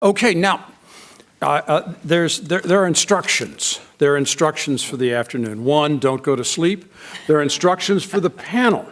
Okay, now, there are instructions. There are instructions for the afternoon. One, don't go to sleep. There are instructions for the panel.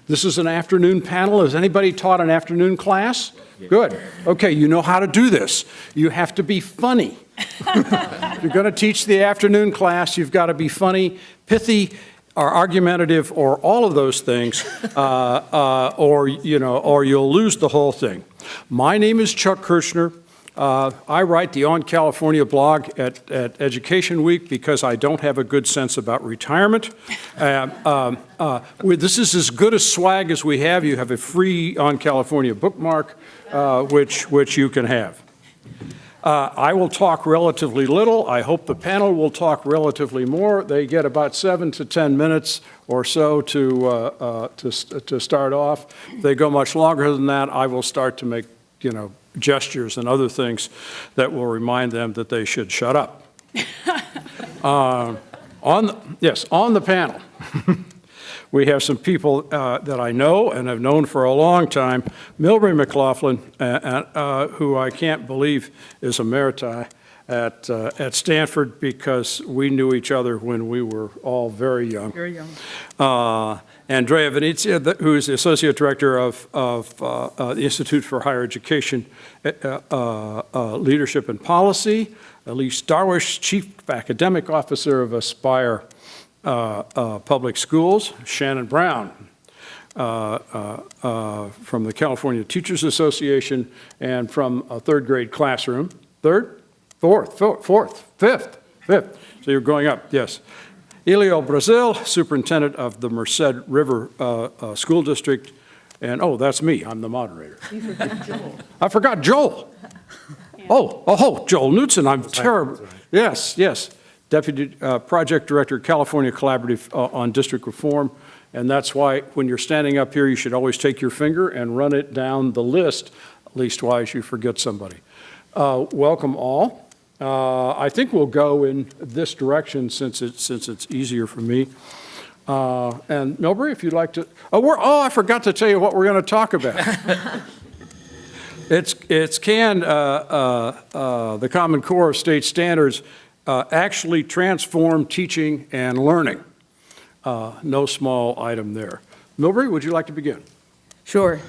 This is an afternoon panel. Has anybody taught an afternoon class? Good. Okay, you know how to do this. You have to be funny. If you're going to teach the afternoon class, you've got to be funny, pithy, or argumentative, or all of those things, or you'll lose the whole thing. My name is Chuck Kerchner. I write the On California blog at Education Week because I don't have a good sense about retirement. This is as good a swag as we have. You have a free On California bookmark, which you can have. I will talk relatively little. I hope the panel will talk relatively more. They get about 7 to 10 minutes or so to start off. If they go much longer than that, I will start to make, gestures and other things that will remind them that they should shut up. On the panel, we have some people that I know and have known for a long time. Milbrey McLaughlin, who I can't believe is Emeritus at Stanford because we knew each other when we were all very young. Very young. Andrea, Venezia, who is the Associate Director of the Institute for Higher Education Leadership and Policy. Elise Darwish, Chief Academic Officer of Aspire Public Schools. Shannan Brown from the California Teachers Association and from a third grade classroom. Third? Fourth, fifth. So you're going up, yes. Helio, Brasil, Superintendent of the Merced River School District. And, that's me. I'm the moderator. You forgot Joel. I forgot Joel. Yeah. Joel Knudson. I'm terrible. Yes. Deputy Project Director, California Collaborative on District Reform. And that's why when you're standing up here, you should always take your finger and run it down the list, leastwise you forget somebody. Welcome all. I think we'll go in this direction since it's easier for me. And Milbrey, if you'd like to. I forgot to tell you what we're going to talk about. Can the Common Core of State Standards actually transform teaching and learning? No small item there. Milbrey, would you like to begin? Sure.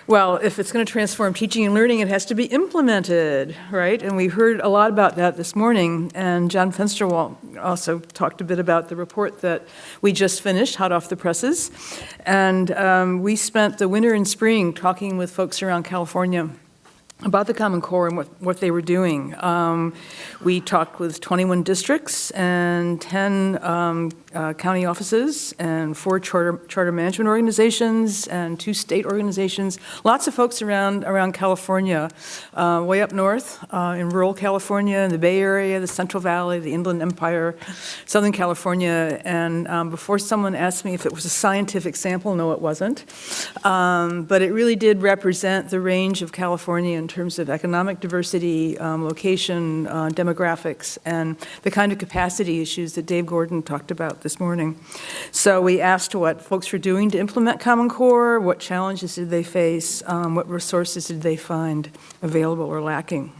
Well, if it's going to transform teaching and learning, it has to be implemented, right? And we heard a lot about that this morning. And John Fensterwald also talked a bit about the report that we just finished, hot off the presses. And we spent the winter and spring talking with folks around California about the Common Core and what they were doing. We talked with 21 districts and 10 county offices and 4 charter management organizations and 2 state organizations. Lots of folks around California, way up north in rural California, in the Bay Area, the Central Valley, the Inland Empire, Southern California. And before someone asked me if it was a scientific sample, no, it wasn't. But it really did represent the range of California in terms of economic diversity, location, demographics, and the kind of capacity issues that Dave Gordon talked about this morning. So we asked what folks were doing to implement Common Core, what challenges did they face, what resources did they find available or lacking.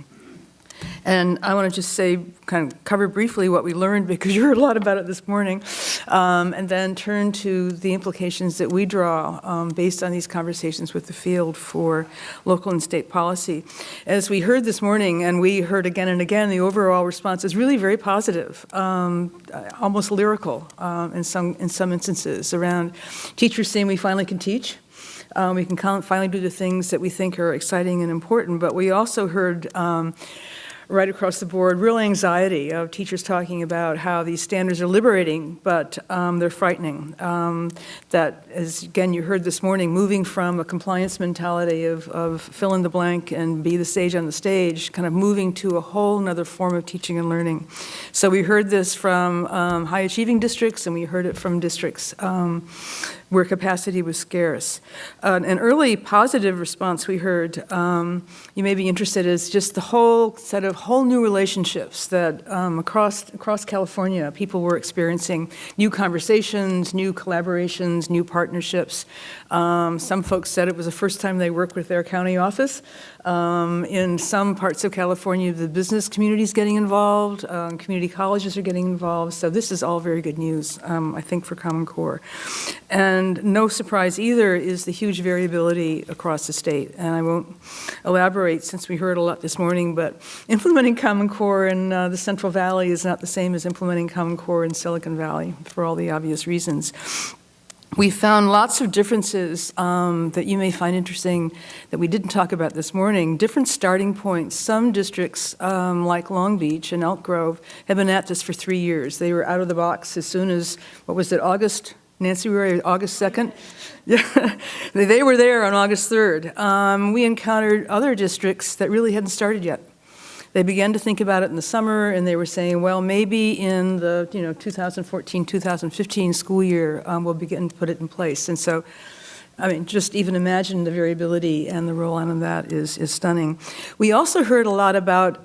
And I want to just say, kind of cover briefly what we learned, because you heard a lot about it this morning, and then turn to the implications that we draw based on these conversations with the field for local and state policy. As we heard this morning, and we heard again and again, the overall response is really very positive, almost lyrical in some instances, around teachers saying we finally can teach. We can finally do the things that we think are exciting and important, but we also heard right across the board, real anxiety of teachers talking about how these standards are liberating, but they're frightening. That, as again you heard this morning, moving from a compliance mentality of fill in the blank and be the sage on the stage, kind of moving to a whole nother form of teaching and learning. So we heard this from high achieving districts, and we heard it from districts where capacity was scarce. An early positive response we heard, you may be interested, is just the whole set of whole new relationships that across California people were experiencing, new conversations, new collaborations, new partnerships. Some folks said it was the first time they worked with their county office. In some parts of California, the business community is getting involved, community colleges are getting involved, so this is all very good news, I think, for Common Core. And no surprise either is the huge variability across the state, and I won't elaborate since we heard a lot this morning, but implementing Common Core in the Central Valley is not the same as implementing Common Core in Silicon Valley, for all the obvious reasons. We found lots of differences that you may find interesting that we didn't talk about this morning, different starting points. Some districts, like Long Beach and Elk Grove, have been at this for 3 years. They were out of the box as soon as, what was it, August? Nancy, we were August 2nd? Yeah, they were there on August 3rd. We encountered other districts that really hadn't started yet. They began to think about it in the summer, and they were saying, well, maybe in the 2014-2015 school year, we'll begin to put it in place. And so, I mean, just even imagine the variability and the roll-on of that is stunning. We also heard a lot about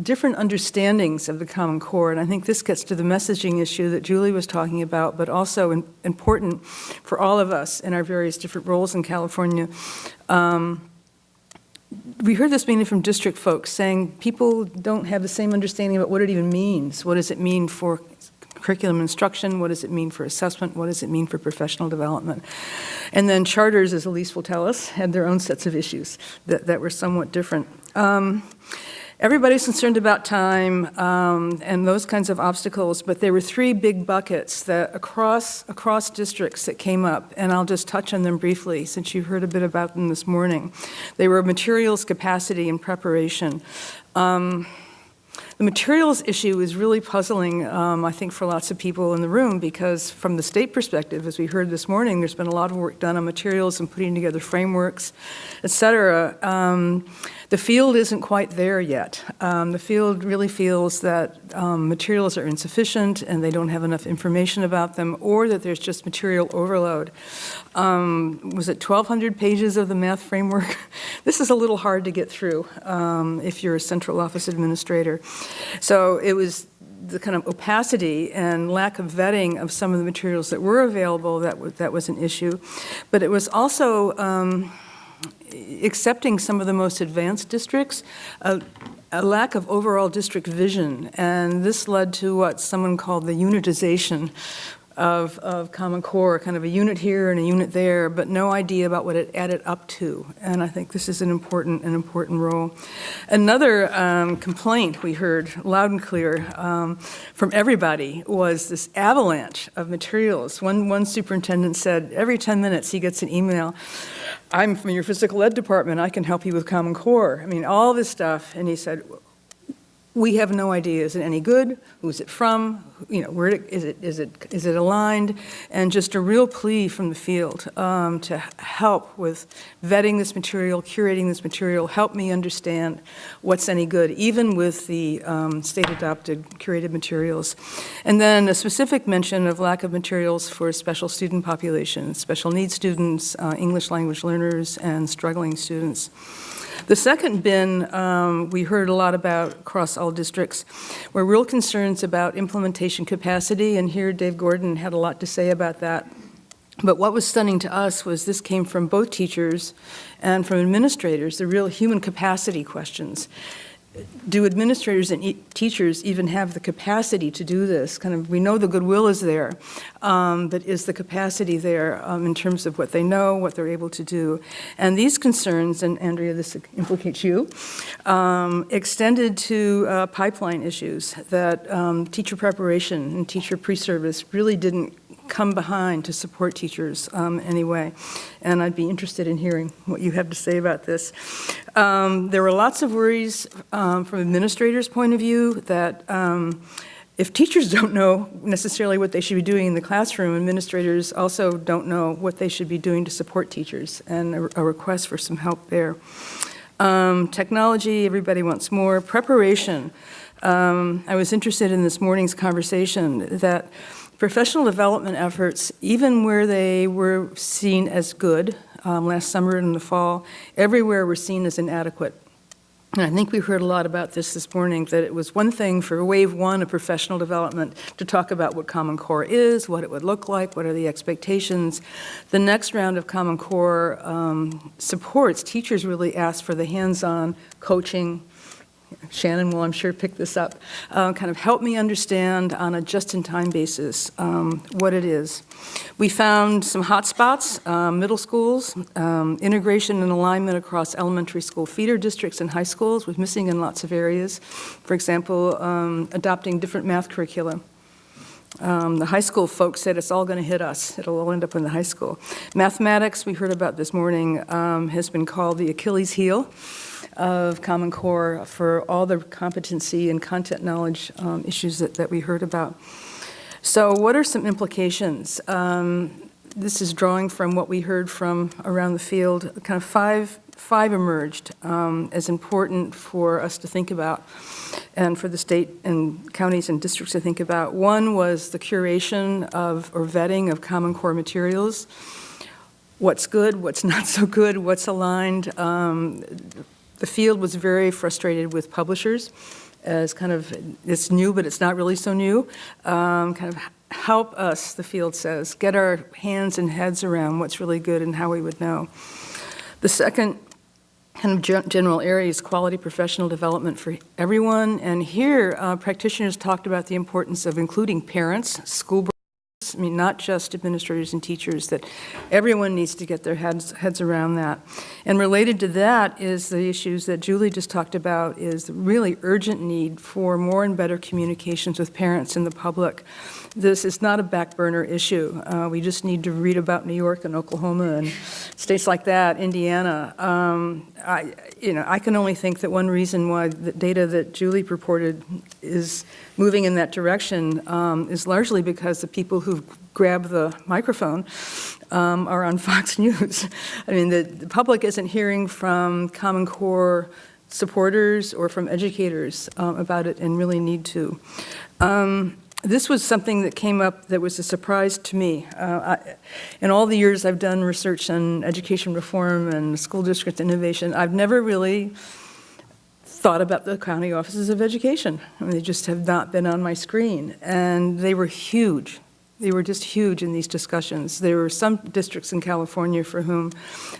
different understandings of the Common Core, and I think this gets to the messaging issue that Julie was talking about, but also important for all of us in our various different roles in California. We heard this mainly from district folks saying people don't have the same understanding about what it even means. What does it mean for curriculum instruction? What does it mean for assessment? What does it mean for professional development? And then charters, as Elise will tell us, had their own sets of issues that were somewhat different. Everybody's concerned about time and those kinds of obstacles, but there were 3 big buckets that across districts that came up, and I'll just touch on them briefly since you heard a bit about them this morning. They were materials, capacity, and preparation. The materials issue is really puzzling, I think, for lots of people in the room, because from the state perspective, as we heard this morning, there's been a lot of work done on materials and putting together frameworks, et cetera. The field isn't quite there yet. The field really feels that materials are insufficient and they don't have enough information about them, or that there's just material overload. Was it 1,200 pages of the math framework? This is a little hard to get through if you're a central office administrator. So it was the kind of opacity and lack of vetting of some of the materials that were available that was an issue. But it was also accepting some of the most advanced districts, a lack of overall district vision, and this led to what someone called the unitization of Common Core, kind of a unit here and a unit there, but no idea about what it added up to. And I think this is an important role. Another complaint we heard loud and clear from everybody was this avalanche of materials. One superintendent said every 10 minutes he gets an email, "I'm from your physical ed department, I can help you with Common Core." I mean, all this stuff, and he said, we have no idea, is it any good? Who's it from? Where is it aligned? And just a real plea from the field to help with vetting this material, curating this material, help me understand what's any good, even with the state-adopted curated materials. And then a specific mention of lack of materials for special student populations, special needs students, English language learners, and struggling students. The second bin we heard a lot about across all districts were real concerns about implementation capacity, and here Dave Gordon had a lot to say about that. But what was stunning to us was this came from both teachers and from administrators, the real human capacity questions. Do administrators and teachers even have the capacity to do this? We know the goodwill is there, but is the capacity there in terms of what they know, what they're able to do? And these concerns, and Andrea, this implicates you, extended to pipeline issues that teacher preparation and teacher pre-service really didn't come behind to support teachers anyway. And I'd be interested in hearing what you have to say about this. There were lots of worries from administrators' point of view that if teachers don't know necessarily what they should be doing in the classroom, administrators also don't know what they should be doing to support teachers, and a request for some help there. Technology, everybody wants more. Preparation. I was interested in this morning's conversation that Professional development efforts, even where they were seen as good last summer and in the fall, everywhere were seen as inadequate. And I think we heard a lot about this morning, that it was one thing for wave one of professional development to talk about what Common Core is, what it would look like, what are the expectations. The next round of Common Core supports, teachers really asked for the hands-on coaching. Shannan will, I'm sure, pick this up. Kind of help me understand on a just-in-time basis what it is. We found some hot spots, middle schools, integration and alignment across elementary school feeder districts and high schools was missing in lots of areas. For example, adopting different math curricula. The high school folks said it's all going to hit us. It'll all end up in the high school. Mathematics, we heard about this morning, has been called the Achilles heel of Common Core for all the competency and content knowledge issues that we heard about. So what are some implications? This is drawing from what we heard from around the field. Kind of five emerged as important for us to think about and for the state and counties and districts to think about. One was the curation of or vetting of Common Core materials. What's good, what's not so good, what's aligned. The field was very frustrated with publishers as kind of, it's new, but it's not really so new. Kind of help us, the field says, get our hands and heads around what's really good and how we would know. The second kind of general area is quality professional development for everyone. And here, practitioners talked about the importance of including parents, school boards, I mean, not just administrators and teachers, that everyone needs to get their heads around that. And related to that is the issues that Julie just talked about, is the really urgent need for more and better communications with parents and the public. This is not a back burner issue. We just need to read about New York and Oklahoma and states like that, Indiana. I can only think that one reason why the data that Julie purported is moving in that direction is largely because the people who grab the microphone are on Fox News. I mean, the public isn't hearing from Common Core supporters or from educators about it and really need to. This was something that came up that was a surprise to me. In all the years I've done research on education reform and school district innovation, I've never really thought about the county offices of education. I mean, they just have not been on my screen. And they were huge. They were just huge in these discussions. There were some districts in California for whom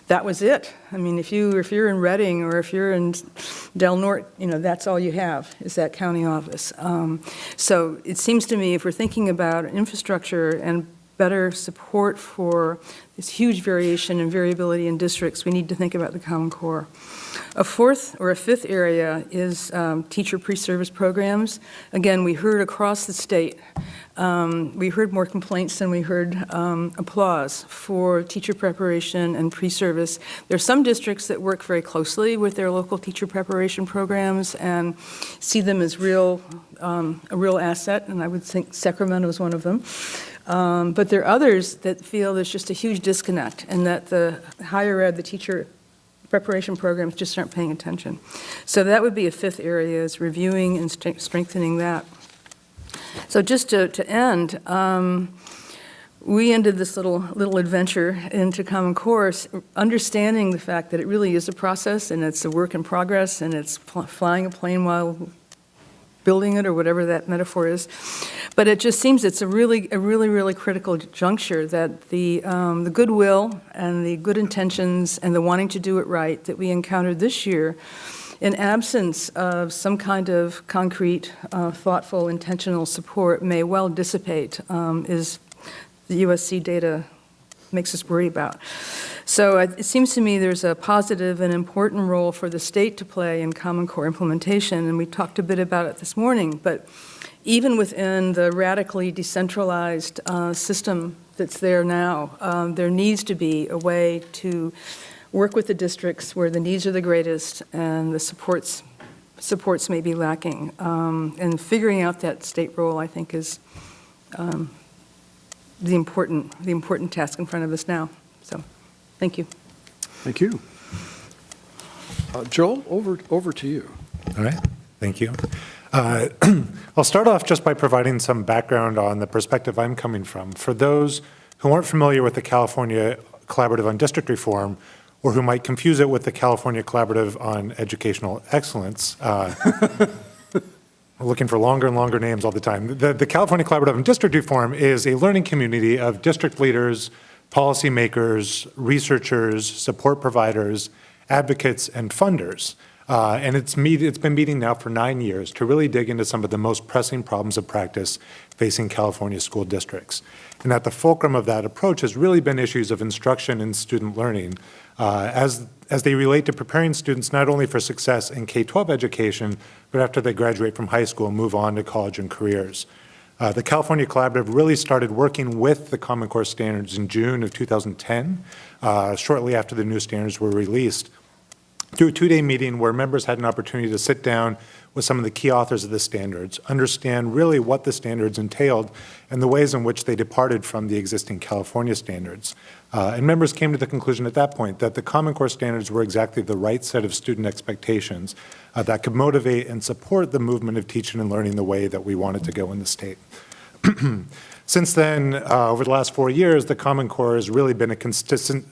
that was it. I mean, if you're in Redding or if you're in Del Norte, that's all you have is that county office. So it seems to me if we're thinking about infrastructure and better support for this huge variation and variability in districts, we need to think about the Common Core. A fourth or a fifth area is teacher pre-service programs. Again, we heard across the state, we heard more complaints than we heard applause for teacher preparation and pre-service. There are some districts that work very closely with their local teacher preparation programs and see them as a real asset, and I would think Sacramento is one of them. But there are others that feel there's just a huge disconnect and that the higher ed, the teacher preparation programs just aren't paying attention. So that would be a fifth area, is reviewing and strengthening that. So just to end, we ended this little adventure into Common Core, understanding the fact that it really is a process and it's a work in progress and it's flying a plane while building it or whatever that metaphor is. But it just seems it's a really critical juncture that the goodwill and the good intentions and the wanting to do it right that we encountered this year, in absence of some kind of concrete, thoughtful, intentional support, may well dissipate, is the USC data makes us worry about. So it seems to me there's a positive and important role for the state to play in Common Core implementation, and we talked a bit about it this morning, but even within the radically decentralized system that's there now, there needs to be a way to work with the districts where the needs are the greatest and the supports may be lacking. And figuring out that state role, I think, is the important task in front of us now. So, thank you. Thank you. Joel, over to you. All right, thank you. I'll start off just by providing some background on the perspective I'm coming from. For those who aren't familiar with the California Collaborative on District Reform, or who might confuse it with the California Collaborative on Educational Excellence, we're looking for longer and longer names all the time. The California Collaborative on District Reform is a learning community of district leaders, policymakers, researchers, support providers, advocates, and funders. And it's been meeting now for 9 years to really dig into some of the most pressing problems of practice facing California school districts. And at the fulcrum of that approach has really been issues of instruction and student learning as they relate to preparing students not only for success in K-12 education, but after they graduate from high school and move on to college and careers. The California Collaborative really started working with the Common Core standards in June of 2010, shortly after the new standards were released, through a 2-day meeting where members had an opportunity to sit down with some of the key authors of the standards, understand really what the standards entailed and the ways in which they departed from the existing California standards. And members came to the conclusion at that point that the Common Core standards were exactly the right set of student expectations that could motivate and support the movement of teaching and learning the way that we wanted to go in the state. Since then, over the last 4 years, the Common Core has really been a consistent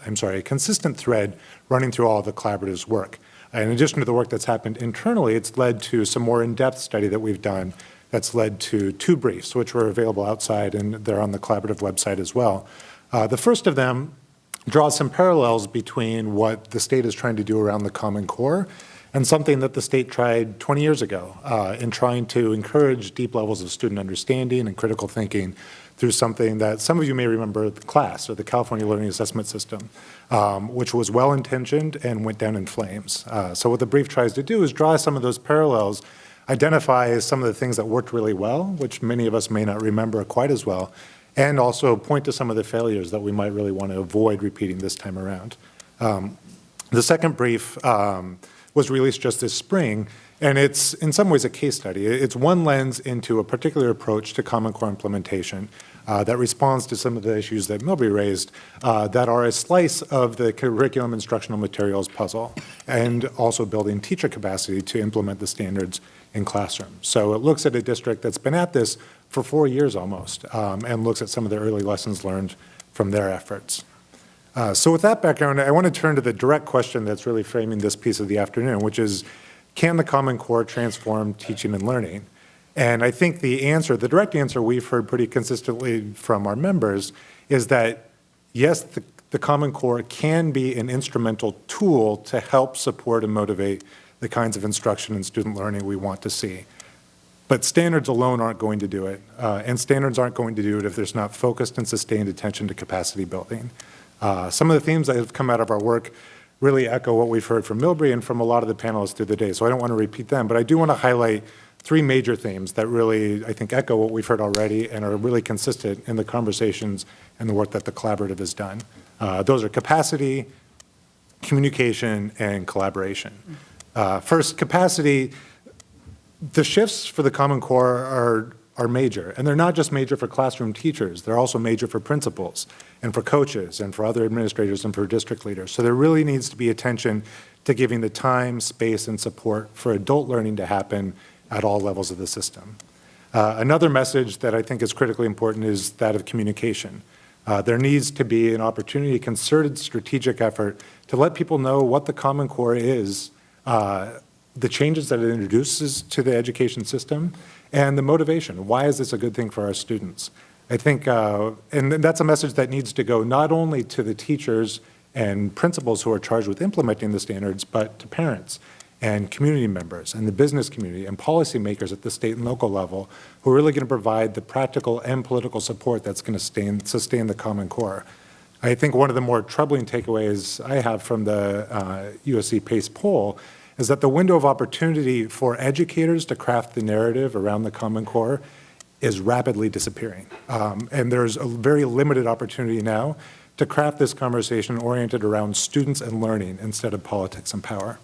thread running through all of the collaborative's work. In addition to the work that's happened internally, it's led to some more in-depth study that we've done that's led to 2 briefs, which were available outside, and they're on the collaborative website as well. The first of them draws some parallels between what the state is trying to do around the Common Core and something that the state tried 20 years ago in trying to encourage deep levels of student understanding and critical thinking through something that some of you may remember, the CLASS, or the California Learning Assessment System, which was well-intentioned and went down in flames. So what the brief tries to do is draw some of those parallels, identify some of the things that worked really well, which many of us may not remember quite as well, and also point to some of the failures that we might really want to avoid repeating this time around. The second brief was released just this spring, and it's in some ways a case study. It's one lens into a particular approach to Common Core implementation that responds to some of the issues that Milbrey raised that are a slice of the curriculum instructional materials puzzle, and also building teacher capacity to implement the standards in classrooms. So it looks at a district that's been at this for 4 years almost, and looks at some of the early lessons learned from their efforts. So with that background, I want to turn to the direct question that's really framing this piece of the afternoon, which is, can the Common Core transform teaching and learning? And I think the direct answer we've heard pretty consistently from our members is that, yes, the Common Core can be an instrumental tool to help support and motivate the kinds of instruction and student learning we want to see. But standards alone aren't going to do it, and standards aren't going to do it if there's not focused and sustained attention to capacity building. Some of the themes that have come out of our work really echo what we've heard from Milbrey and from a lot of the panelists through the day, so I don't want to repeat them, but I do want to highlight 3 major themes that really, I think, echo what we've heard already and are really consistent in the conversations and the work that the collaborative has done. Those are capacity, communication, and collaboration. First, capacity. The shifts for the Common Core are major, and they're not just major for classroom teachers, they're also major for principals and for coaches and for other administrators and for district leaders. So there really needs to be attention to giving the time, space, and support for adult learning to happen at all levels of the system. Another message that I think is critically important is that of communication. There needs to be an opportunity, a concerted strategic effort to let people know what the Common Core is, the changes that it introduces to the education system, and the motivation. Why is this a good thing for our students? I think, and that's a message that needs to go not only to the teachers and principals who are charged with implementing the standards, but to parents and community members and the business community and policymakers at the state and local level who are really going to provide the practical and political support that's going to sustain the Common Core. I think one of the more troubling takeaways I have from the USC PACE poll is that the window of opportunity for educators to craft the narrative around the Common Core is rapidly disappearing. And there's a very limited opportunity now to craft this conversation oriented around students and learning instead of politics and power.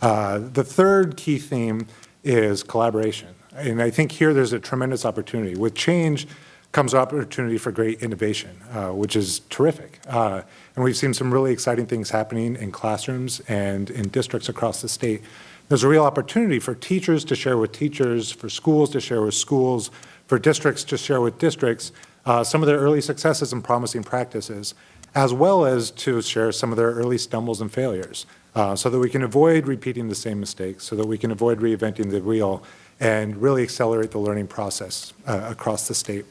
The third key theme is collaboration. And I think here there's a tremendous opportunity. With change comes opportunity for great innovation, which is terrific. And we've seen some really exciting things happening in classrooms and in districts across the state There's a real opportunity for teachers to share with teachers, for schools to share with schools, for districts to share with districts some of their early successes and promising practices, as well as to share some of their early stumbles and failures, so that we can avoid repeating the same mistakes, so that we can avoid reinventing the wheel, and really accelerate the learning process across the state.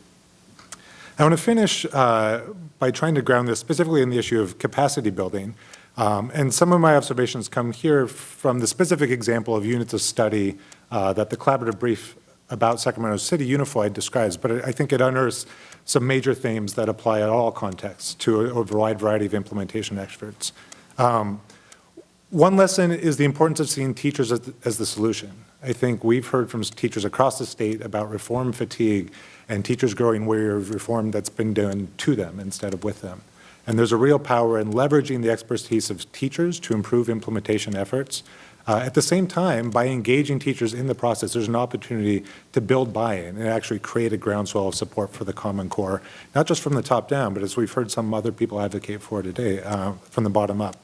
I want to finish by trying to ground this specifically in the issue of capacity building. And some of my observations come here from the specific example of units of study that the collaborative brief about Sacramento City Unified describes, but I think it unearths some major themes that apply at all contexts to a wide variety of implementation experts. One lesson is the importance of seeing teachers as the solution. I think we've heard from teachers across the state about reform fatigue and teachers growing weary of reform that's been done to them instead of with them. And there's a real power in leveraging the expertise of teachers to improve implementation efforts. At the same time, by engaging teachers in the process, there's an opportunity to build buy-in and actually create a groundswell of support for the Common Core, not just from the top down, but as we've heard some other people advocate for today, from the bottom up.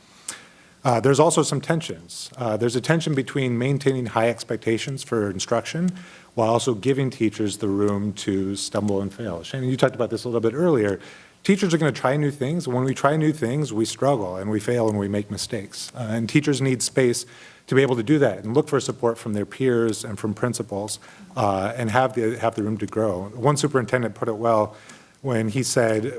There's also some tensions. There's a tension between maintaining high expectations for instruction while also giving teachers the room to stumble and fail. Shannan, you talked about this a little bit earlier. Teachers are going to try new things. When we try new things, we struggle and we fail and we make mistakes. And teachers need space to be able to do that and look for support from their peers and from principals and have the room to grow. One superintendent put it well when he said,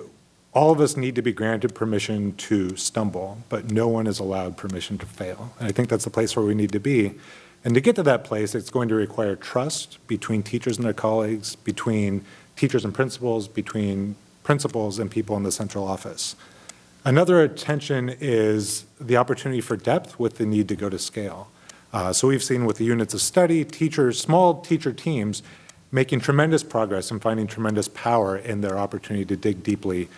all of us need to be granted permission to stumble, but no one is allowed permission to fail. And I think that's the place where we need to be. And to get to that place, it's going to require trust between teachers and their colleagues, between teachers and principals, between principals and people in the central office. Another tension is the opportunity for depth with the need to go to scale. So we've seen with the units of study, teachers, small teacher teams making tremendous progress and finding tremendous power in their opportunity to dig deeply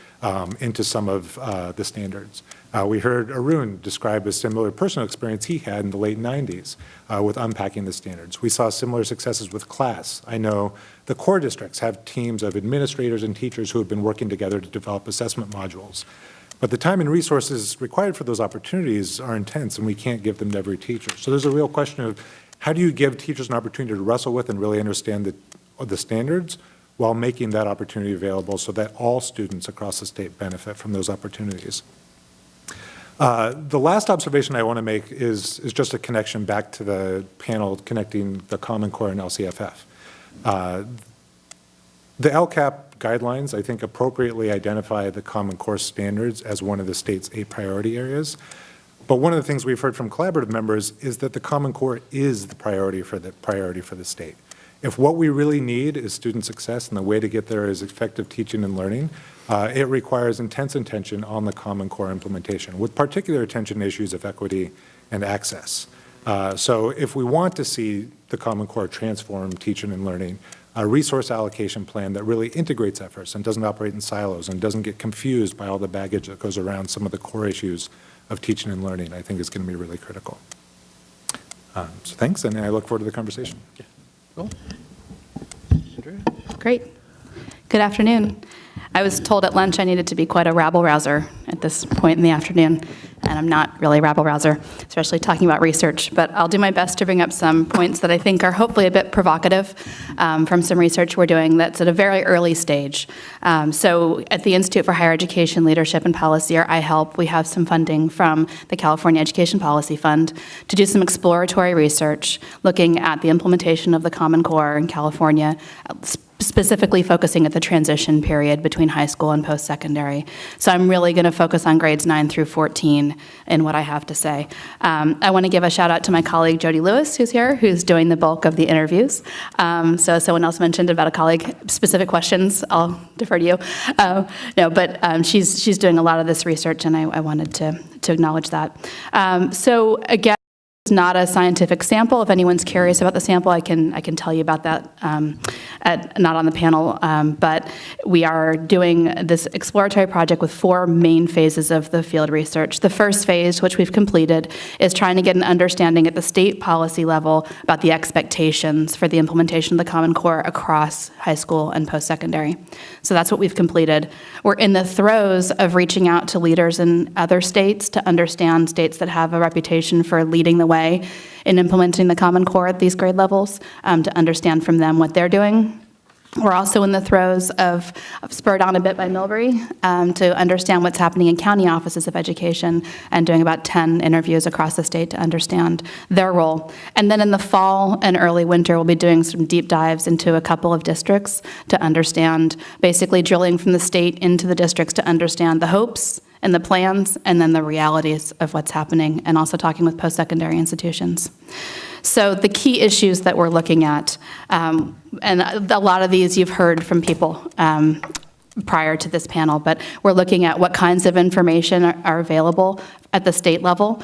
into some of the standards. We heard Arun describe a similar personal experience he had in the late 90s with unpacking the standards. We saw similar successes with class. I know the core districts have teams of administrators and teachers who have been working together to develop assessment modules. But the time and resources required for those opportunities are intense, and we can't give them to every teacher. So there's a real question of how do you give teachers an opportunity to wrestle with and really understand the standards while making that opportunity available so that all students across the state benefit from those opportunities. The last observation I want to make is just a connection back to the panel connecting the Common Core and LCFF. The LCAP guidelines, I think, appropriately identify the Common Core standards as one of the state's 8 priority areas. But one of the things we've heard from collaborative members is that the Common Core is the priority for the state. If what we really need is student success and the way to get there is effective teaching and learning, it requires intense attention on the Common Core implementation, with particular attention to issues of equity and access. So if we want to see the Common Core transform teaching and learning, a resource allocation plan that really integrates efforts and doesn't operate in silos and doesn't get confused by all the baggage that goes around some of the core issues of teaching and learning, I think is going to be really critical. So thanks, and I look forward to the conversation. Yeah. Cool. Andrea? Great. Good afternoon. I was told at lunch I needed to be quite a rabble-rouser at this point in the afternoon, and I'm not really a rabble-rouser, especially talking about research, but I'll do my best to bring up some points that I think are hopefully a bit provocative from some research we're doing that's at a very early stage. So at the Institute for Higher Education Leadership and Policy, or IHELP, we have some funding from the California Education Policy Fund to do some exploratory research looking at the implementation of the Common Core in California, specifically focusing at the transition period between high school and post-secondary. So I'm really going to focus on grades 9 through 14 in what I have to say. I want to give a shout out to my colleague Jody Lewis, who's here, who's doing the bulk of the interviews. So someone else mentioned about a colleague, specific questions, I'll defer to you. She's doing a lot of this research, and I wanted to acknowledge that. So again, it's not a scientific sample. If anyone's curious about the sample, I can tell you about that, not on the panel, but we are doing this exploratory project with 4 main phases of the field research. The first phase, which we've completed, is trying to get an understanding at the state policy level about the expectations for the implementation of the Common Core across high school and post-secondary. So that's what we've completed. We're in the throes of reaching out to leaders in other states to understand states that have a reputation for leading the way way in implementing the Common Core at these grade levels, to understand from them what they're doing. We're also in the throes of spurred on a bit by Milbrey, to understand what's happening in county offices of education, and doing about 10 interviews across the state to understand their role. And then in the fall and early winter, we'll be doing some deep dives into a couple of districts to understand, basically drilling from the state into the districts to understand the hopes and the plans, and then the realities of what's happening, and also talking with post-secondary institutions. So the key issues that we're looking at, and a lot of these you've heard from people prior to this panel, but we're looking at what kinds of information are available at the state level,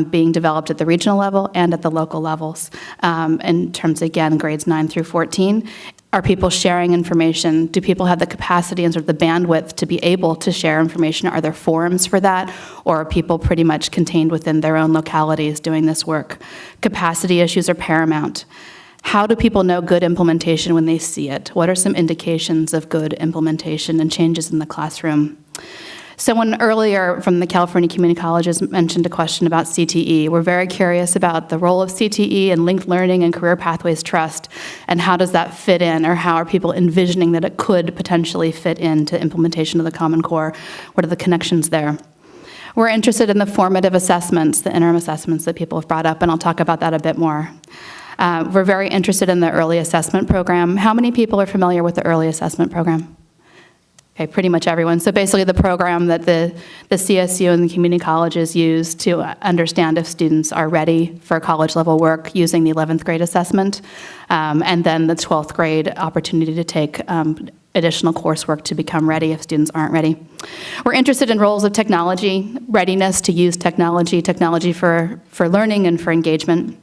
being developed at the regional level and at the local levels, in terms, again, grades 9 through 14. Are people sharing information? Do people have the capacity and sort of the bandwidth to be able to share information? Are there forums for that? Or are people pretty much contained within their own localities doing this work? Capacity issues are paramount. How do people know good implementation when they see it? What are some indications of good implementation and changes in the classroom? Someone earlier from the California Community Colleges mentioned a question about CTE. We're very curious about the role of CTE and linked learning and career pathways trust, and how does that fit in, or how are people envisioning that it could potentially fit into implementation of the Common Core? What are the connections there? We're interested in the formative assessments, the interim assessments that people have brought up, and I'll talk about that a bit more. We're very interested in the early assessment program. How many people are familiar with the early assessment program? Okay, pretty much everyone. So basically the program that the CSU and the community colleges use to understand if students are ready for college level work using the 11th grade assessment, and then the 12th grade opportunity to take additional coursework to become ready if students aren't ready. We're interested in roles of technology, readiness to use technology for learning and for engagement.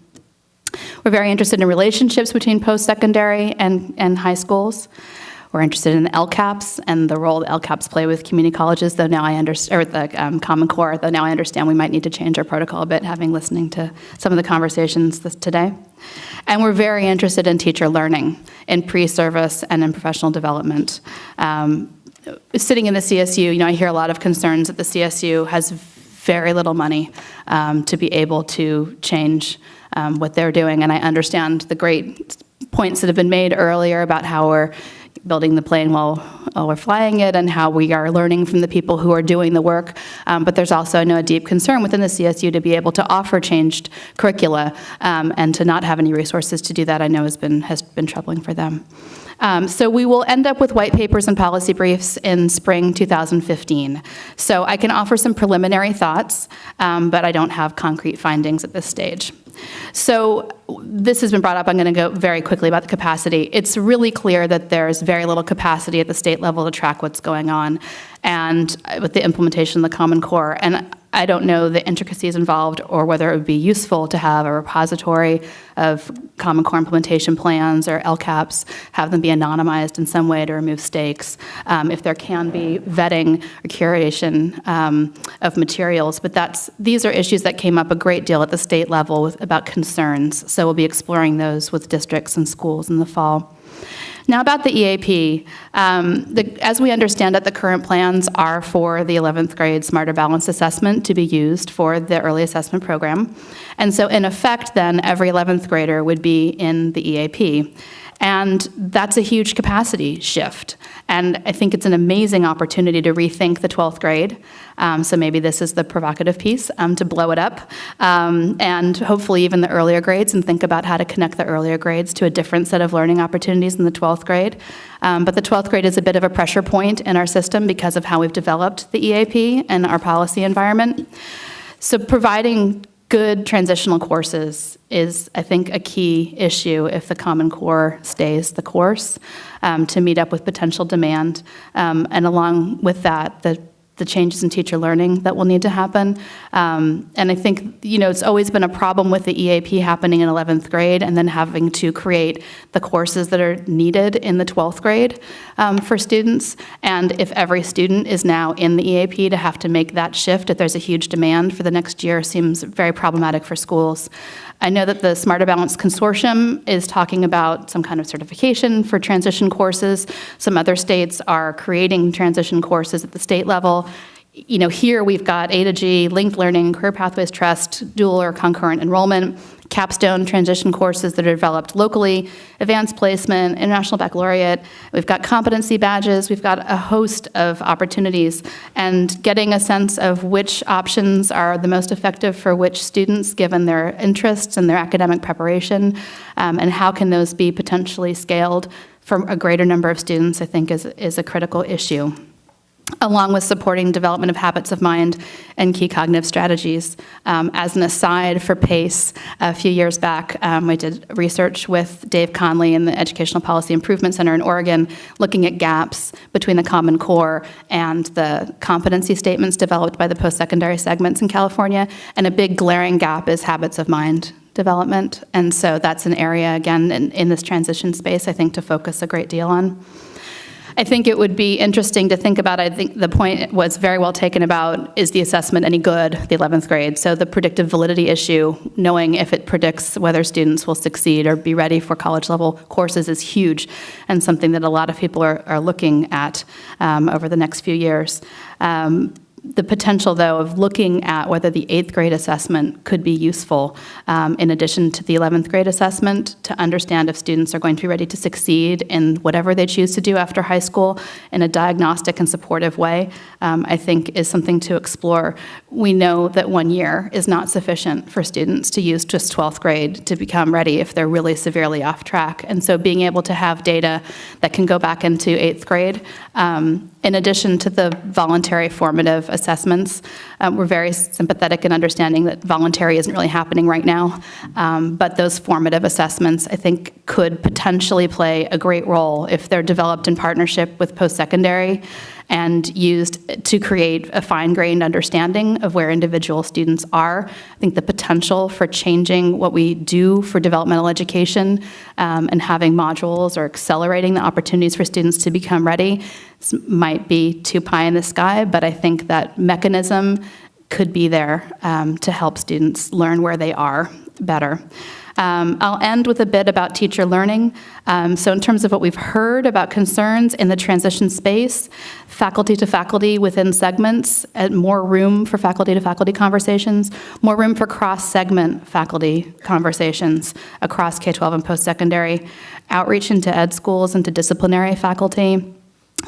We're very interested in relationships between post-secondary and high schools. We're interested in LCAPs and the role that LCAPs play with community colleges, though now I understand, or the Common Core, though now I understand we might need to change our protocol a bit, having listening to some of the conversations today. And we're very interested in teacher learning, in pre-service and in professional development. Sitting in the CSU, I hear a lot of concerns that the CSU has very little money to be able to change what they're doing, and I understand the great points that have been made earlier about how we're building the plane while we're flying it, and how we are learning from the people who are doing the work. But there's also, I know, a deep concern within the CSU to be able to offer changed curricula, and to not have any resources to do that, I know has been troubling for them. So we will end up with white papers and policy briefs in spring 2015. So I can offer some preliminary thoughts, but I don't have concrete findings at this stage. So this has been brought up. I'm going to go very quickly about the capacity. It's really clear that there's very little capacity at the state level to track what's going on, and with the implementation of the Common Core. And I don't know the intricacies involved, or whether it would be useful to have a repository of Common Core implementation plans or LCAPs, have them be anonymized in some way to remove stakes, if there can be vetting or curation of materials. But these are issues that came up a great deal at the state level about concerns. So we'll be exploring those with districts and schools in the fall. Now about the EAP, as we understand it, the current plans are for the 11th grade Smarter Balanced Assessment to be used for the early assessment program. And so in effect then, every 11th grader would be in the EAP. And that's a huge capacity shift. And I think it's an amazing opportunity to rethink the 12th grade. So maybe this is the provocative piece, to blow it up. And hopefully even the earlier grades, and think about how to connect the earlier grades to a different set of learning opportunities in the 12th grade. But the 12th grade is a bit of a pressure point in our system because of how we've developed the EAP and our policy environment. So providing good transitional courses is, I think, a key issue if the Common Core stays the course, to meet up with potential demand. And along with that, the changes in teacher learning that will need to happen. And I think, it's always been a problem with the EAP happening in 11th grade and then having to create the courses that are needed in the 12th grade for students. And if every student is now in the EAP, to have to make that shift, if there's a huge demand for the next year, seems very problematic for schools. I know that the Smarter Balanced Consortium is talking about some kind of certification for transition courses. Some other states are creating transition courses at the state level. here we've got A to G, linked learning, career pathways trust, dual or concurrent enrollment, capstone transition courses that are developed locally, advanced placement, international baccalaureate. We've got competency badges. We've got a host of opportunities. And getting a sense of which options are the most effective for which students, given their interests and their academic preparation, and how can those be potentially scaled for a greater number of students, I think is a critical issue, along with supporting development of habits of mind and key cognitive strategies. As an aside for PACE, a few years back, we did research with Dave Conley in the Educational Policy Improvement Center in Oregon, looking at gaps between the Common Core and the competency statements developed by the post-secondary segments in California, and a big glaring gap is habits of mind development. And so that's an area, again, in this transition space, I think, to focus a great deal on. I think it would be interesting to think about, I think the point was very well taken about, is the assessment any good, the 11th grade? So the predictive validity issue, knowing if it predicts whether students will succeed or be ready for college-level courses is huge, and something that a lot of people are looking at over the next few years. The potential, though, of looking at whether the 8th grade assessment could be useful in addition to the 11th grade assessment to understand if students are going to be ready to succeed in whatever they choose to do after high school in a diagnostic and supportive way, I think is something to explore. We know that 1 year is not sufficient for students to use just 12th grade to become ready if they're really severely off track. And so being able to have data that can go back into 8th grade, in addition to the voluntary formative assessments, we're very sympathetic in understanding that voluntary isn't really happening right now, but those formative assessments, I think, could potentially play a great role if they're developed in partnership with post-secondary and used to create a fine-grained understanding of where individual students are. I think the potential for changing what we do for developmental education and having modules or accelerating the opportunities for students to become ready might be too pie in the sky, but I think that mechanism could be there to help students learn where they are better. I'll end with a bit about teacher learning. So in terms of what we've heard about concerns in the transition space, faculty to faculty within segments, more room for faculty to faculty conversations, more room for cross-segment faculty conversations across K-12 and post-secondary, outreach into ed schools and to disciplinary faculty,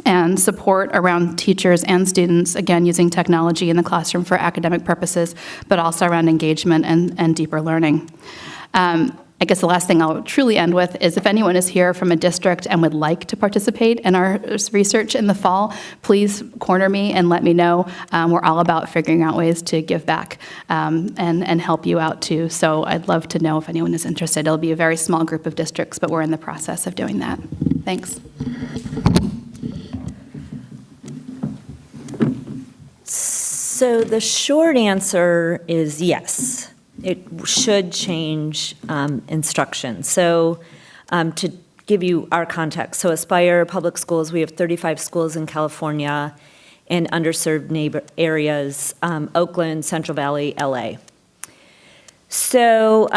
and support around teachers and students, again, using technology in the classroom for academic purposes, but also around engagement and deeper learning. I guess the last thing I'll truly end with is if anyone is here from a district and would like to participate in our research in the fall, please corner me and let me know. We're all about figuring out ways to give back and help you out too. So I'd love to know if anyone is interested. It'll be a very small group of districts, but we're in the process of doing that. Thanks. So the short answer is yes. It should change instruction. So to give you our context, so Aspire Public Schools, we have 35 schools in California and underserved neighbor areas, Oakland, Central Valley, LA. So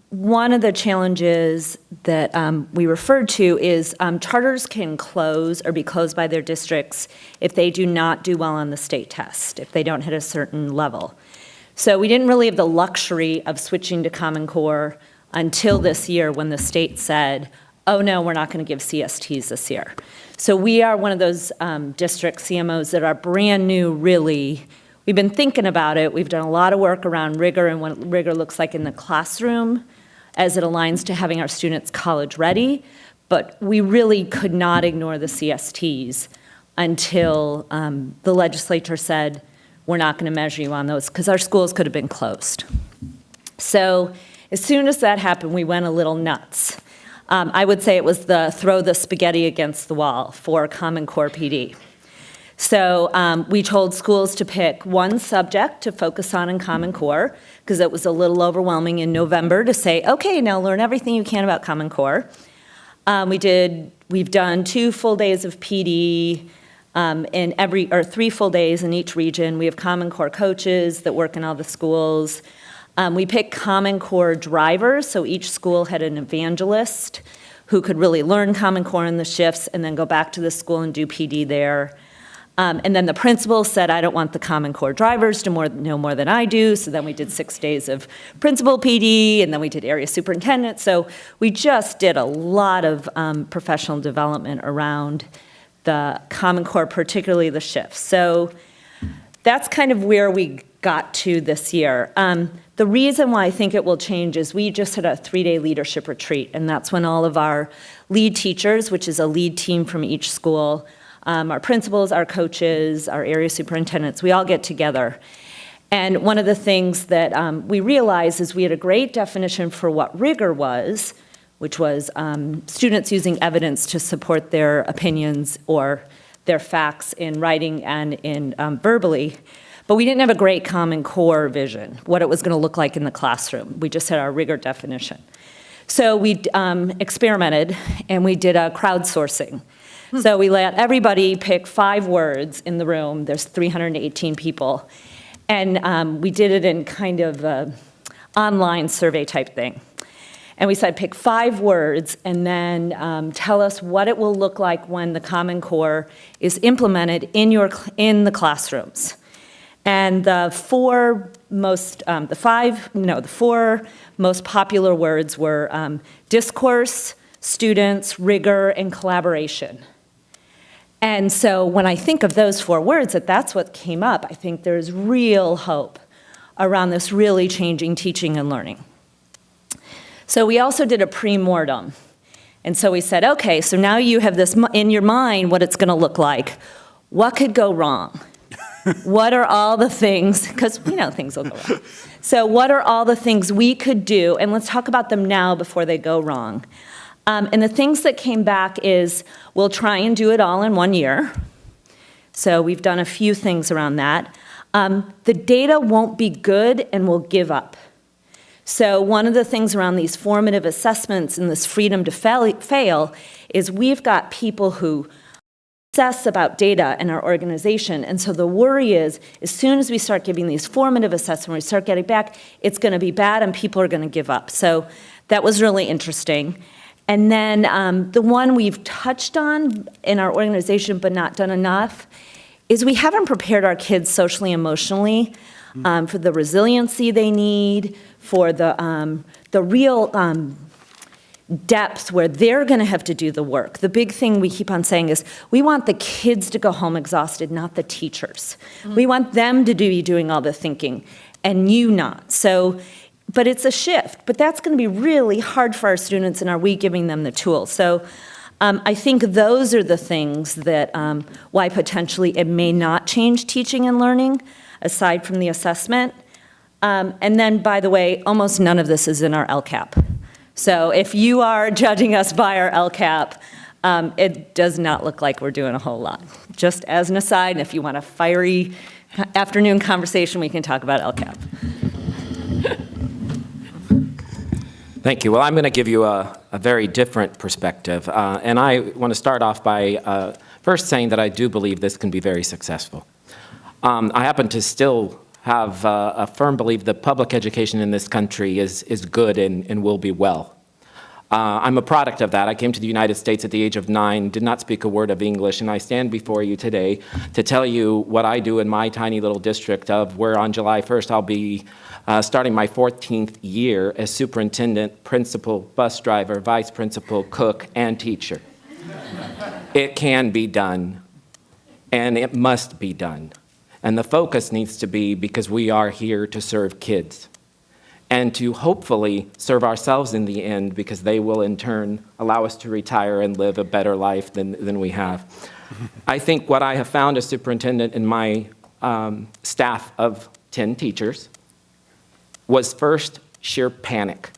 one of the challenges that we referred to is charters can close or be closed by their districts if they do not do well on the state test, if they don't hit a certain level. So we didn't really have the luxury of switching to Common Core until this year when the state said, oh no, we're not going to give CSTs this year. So we are one of those district CMOs that are brand new, really. We've been thinking about it. We've done a lot of work around rigor and what rigor looks like in the classroom as it aligns to having our students college ready. But we really could not ignore the CSTs until the legislature said, we're not going to measure you on those because our schools could have been closed. So as soon as that happened, we went a little nuts. I would say it was the throw the spaghetti against the wall for Common Core PD. So we told schools to pick one subject to focus on in Common Core because it was a little overwhelming in November to say, okay, now learn everything you can about Common Core. We've done 2 full days of PD in 3 full days in each region. We have Common Core coaches that work in all the schools. We picked Common Core drivers, so each school had an evangelist who could really learn Common Core in the shifts and then go back to the school and do PD there. And then the principal said, I don't want the Common Core drivers to know more than I do. So then we did 6 days of principal PD, and then we did area superintendent. So we just did a lot of professional development around the Common Core, particularly the shifts. So that's kind of where we got to this year. The reason why I think it will change is we just had a 3-day leadership retreat, and that's when all of our lead teachers, which is a lead team from each school, our principals, our coaches, our area superintendents, we all get together. And one of the things that we realized is we had a great definition for what rigor was, which was students using evidence to support their opinions or their facts in writing and in verbally. But we didn't have a great Common Core vision, what it was going to look like in the classroom. We just had our rigor definition. So we experimented, and we did a crowdsourcing. So we let everybody pick 5 words in the room. There's 318 people. And we did it in kind of an online survey type thing. And we said, pick 5 words, and then tell us what it will look like when the Common Core is implemented in the classrooms. And the 4 most popular words were discourse, students, rigor, and collaboration. And so when I think of those 4 words, that's what came up, I think there's real hope around this really changing teaching and learning. So we also did a pre-mortem. And so we said, okay, so now you have this in your mind what it's going to look like. What could go wrong? What are all the things, because we know things will go wrong. So what are all the things we could do? And let's talk about them now before they go wrong. And the things that came back is we'll try and do it all in 1 year. So we've done a few things around that. The data won't be good and we'll give up. So one of the things around these formative assessments and this freedom to fail is we've got people who obsess about data in our organization. And so the worry is, as soon as we start giving these formative assessments, we start getting back, it's going to be bad and people are going to give up. So that was really interesting. And then the one we've touched on in our organization but not done enough is we haven't prepared our kids socially, emotionally for the resiliency they need, for the real depth where they're going to have to do the work. The big thing we keep on saying is we want the kids to go home exhausted, not the teachers. We want them to be doing all the thinking and you not. So, but it's a shift, but that's going to be really hard for our students, and are we giving them the tools? So I think those are the things that why potentially it may not change teaching and learning, aside from the assessment. And then, by the way, almost none of this is in our LCAP. So if you are judging us by our LCAP, it does not look like we're doing a whole lot. Just as an aside, and if you want a fiery afternoon conversation, we can talk about LCAP. Thank you. Well, I'm going to give you a very different perspective. And I want to start off by first saying that I do believe this can be very successful. I happen to still have a firm belief that public education in this country is good and will be well. I'm a product of that. I came to the United States at the age of 9, did not speak a word of English, and I stand before you today to tell you what I do in my tiny little district of where on July 1st I'll be starting my 14th year as superintendent, principal, bus driver, vice principal, cook, and teacher. It can be done, and it must be done. And the focus needs to be because we are here to serve kids and to hopefully serve ourselves in the end, because they will in turn allow us to retire and live a better life than we have. I think what I have found as superintendent in my staff of 10 teachers was first sheer panic,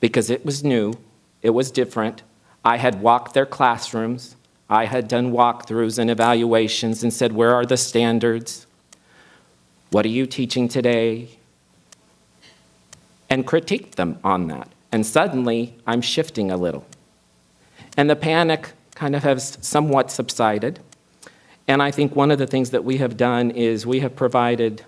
because it was new, it was different. I had walked their classrooms. I had done walkthroughs and evaluations and said, where are the standards? What are you teaching today? And critiqued them on that. And suddenly, I'm shifting a little. And the panic kind of has somewhat subsided. And I think one of the things that we have done is we have provided,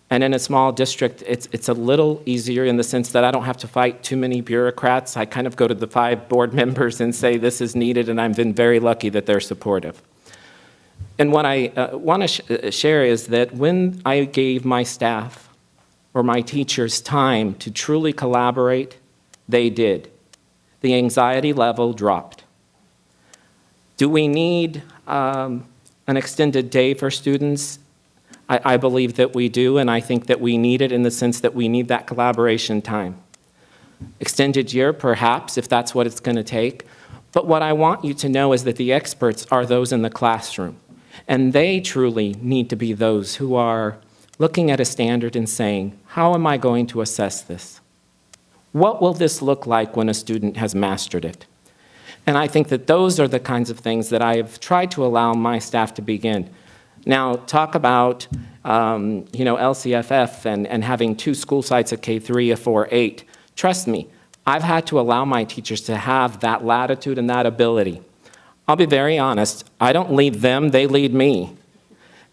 and in a small district, it's a little easier in the sense that I don't have to fight too many bureaucrats. I kind of go to the 5 board members and say this is needed, and I've been very lucky that they're supportive. And what I want to share is that when I gave my staff or my teachers time to truly collaborate, they did. The anxiety level dropped. Do we need an extended day for students? I believe that we do, and I think that we need it in the sense that we need that collaboration time. Extended year, perhaps, if that's what it's going to take. But what I want you to know is that the experts are those in the classroom. And they truly need to be those who are looking at a standard and saying, how am I going to assess this? What will this look like when a student has mastered it? And I think that those are the kinds of things that I have tried to allow my staff to begin. Now, talk about LCFF and having 2 school sites at K3, a 4-8. Trust me, I've had to allow my teachers to have that latitude and that ability. I'll be very honest, I don't lead them, they lead me.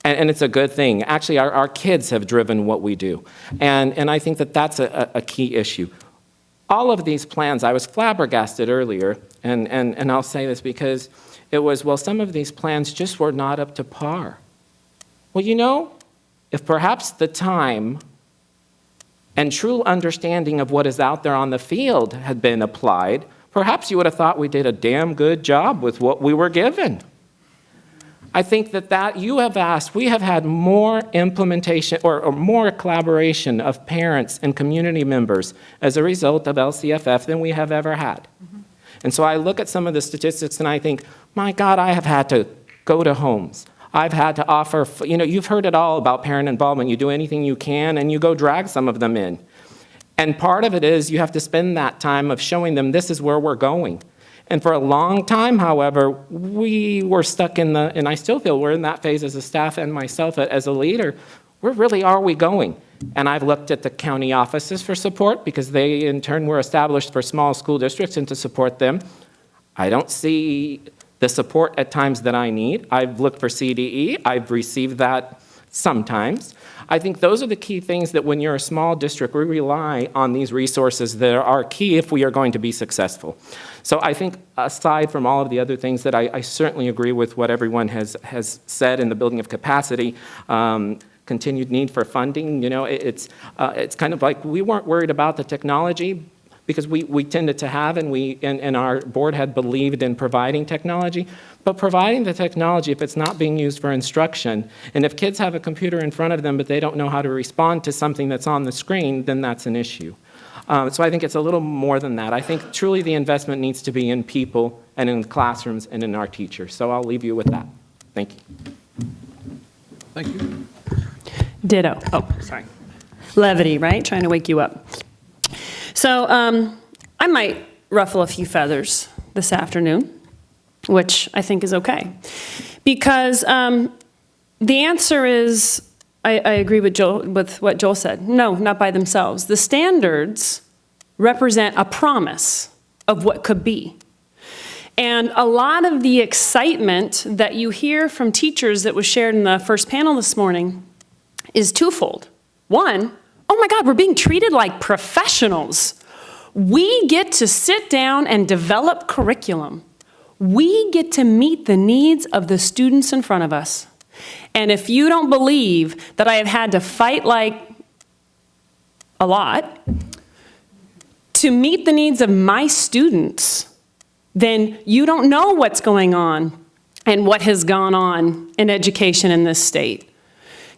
And it's a good thing. Actually, our kids have driven what we do. And I think that that's a key issue. All of these plans, I was flabbergasted earlier, and I'll say this because it was, well, some of these plans just were not up to par. Well, if perhaps the time and true understanding of what is out there on the field had been applied, perhaps you would have thought we did a damn good job with what we were given. I think that you have asked, we have had more implementation or more collaboration of parents and community members as a result of LCFF than we have ever had. Mm-hmm. And so I look at some of the statistics and I think, my God, I have had to go to homes. I've had to offer, you've heard it all about parent involvement. You do anything you can and you go drag some of them in. And part of it is you have to spend that time of showing them this is where we're going. And for a long time, however, we were stuck and I still feel we're in that phase as a staff and myself as a leader, where really are we going? And I've looked at the county offices for support because they in turn were established for small school districts and to support them. I don't see the support at times that I need. I've looked for CDE, I've received that sometimes. I think those are the key things that when you're a small district, we rely on these resources that are key if we are going to be successful. So I think aside from all of the other things that I certainly agree with what everyone has said in the building of capacity, continued need for funding, it's kind of like we weren't worried about the technology because we tended to have and our board had believed in providing technology. But providing the technology, if it's not being used for instruction, and if kids have a computer in front of them but they don't know how to respond to something that's on the screen, then that's an issue. So I think it's a little more than that. I think truly the investment needs to be in people and in classrooms and in our teachers. So I'll leave you with that. Thank you. Thank you. Ditto. Oh, sorry. Levity, right? Trying to wake you up. So I might ruffle a few feathers this afternoon, which I think is okay. Because the answer is, I agree with what Joel said. No, not by themselves. The standards represent a promise of what could be. And a lot of the excitement that you hear from teachers that was shared in the first panel this morning is twofold. One, oh my God, we're being treated like professionals. We get to sit down and develop curriculum. We get to meet the needs of the students in front of us. And if you don't believe that I have had to fight like a lot to meet the needs of my students, then you don't know what's going on and what has gone on in education in this state.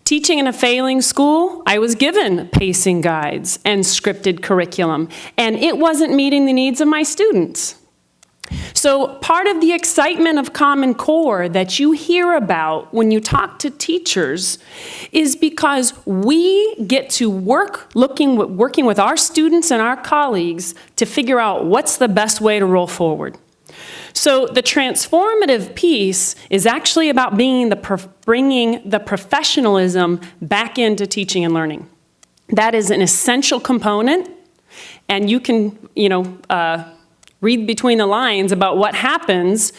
Teaching in a failing school, I was given pacing guides and scripted curriculum, and it wasn't meeting the needs of my students. So part of the excitement of Common Core that you hear about when you talk to teachers is because we get to working with our students and our colleagues to figure out what's the best way to roll forward. So the transformative piece is actually about bringing the professionalism back into teaching and learning. That is an essential component, and you can, read between the lines about what happens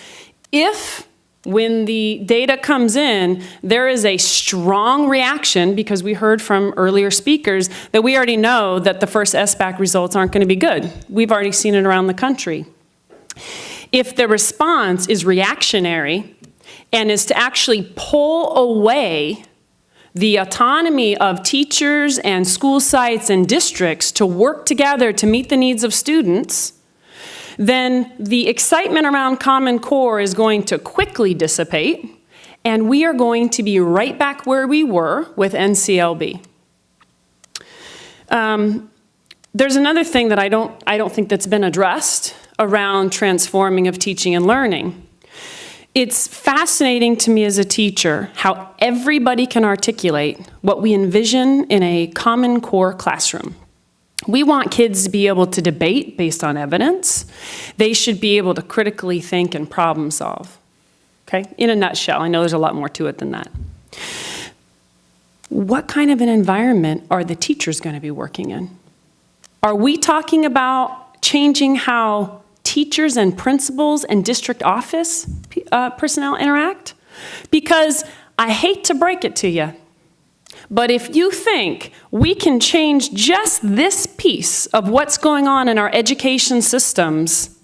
if, when the data comes in, there is a strong reaction, because we heard from earlier speakers that we already know that the first SBAC results aren't going to be good. We've already seen it around the country. If the response is reactionary and is to actually pull away the autonomy of teachers and school sites and districts to work together to meet the needs of students, then the excitement around Common Core is going to quickly dissipate, and we are going to be right back where we were with NCLB. There's another thing that I don't think that's been addressed around transforming of teaching and learning. It's fascinating to me as a teacher how everybody can articulate what we envision in a Common Core classroom. We want kids to be able to debate based on evidence. They should be able to critically think and problem solve. Okay? In a nutshell, I know there's a lot more to it than that. What kind of an environment are the teachers going to be working in? Are we talking about changing how teachers and principals and district office personnel interact? Because I hate to break it to you, but if you think we can change just this piece of what's going on in our education systems,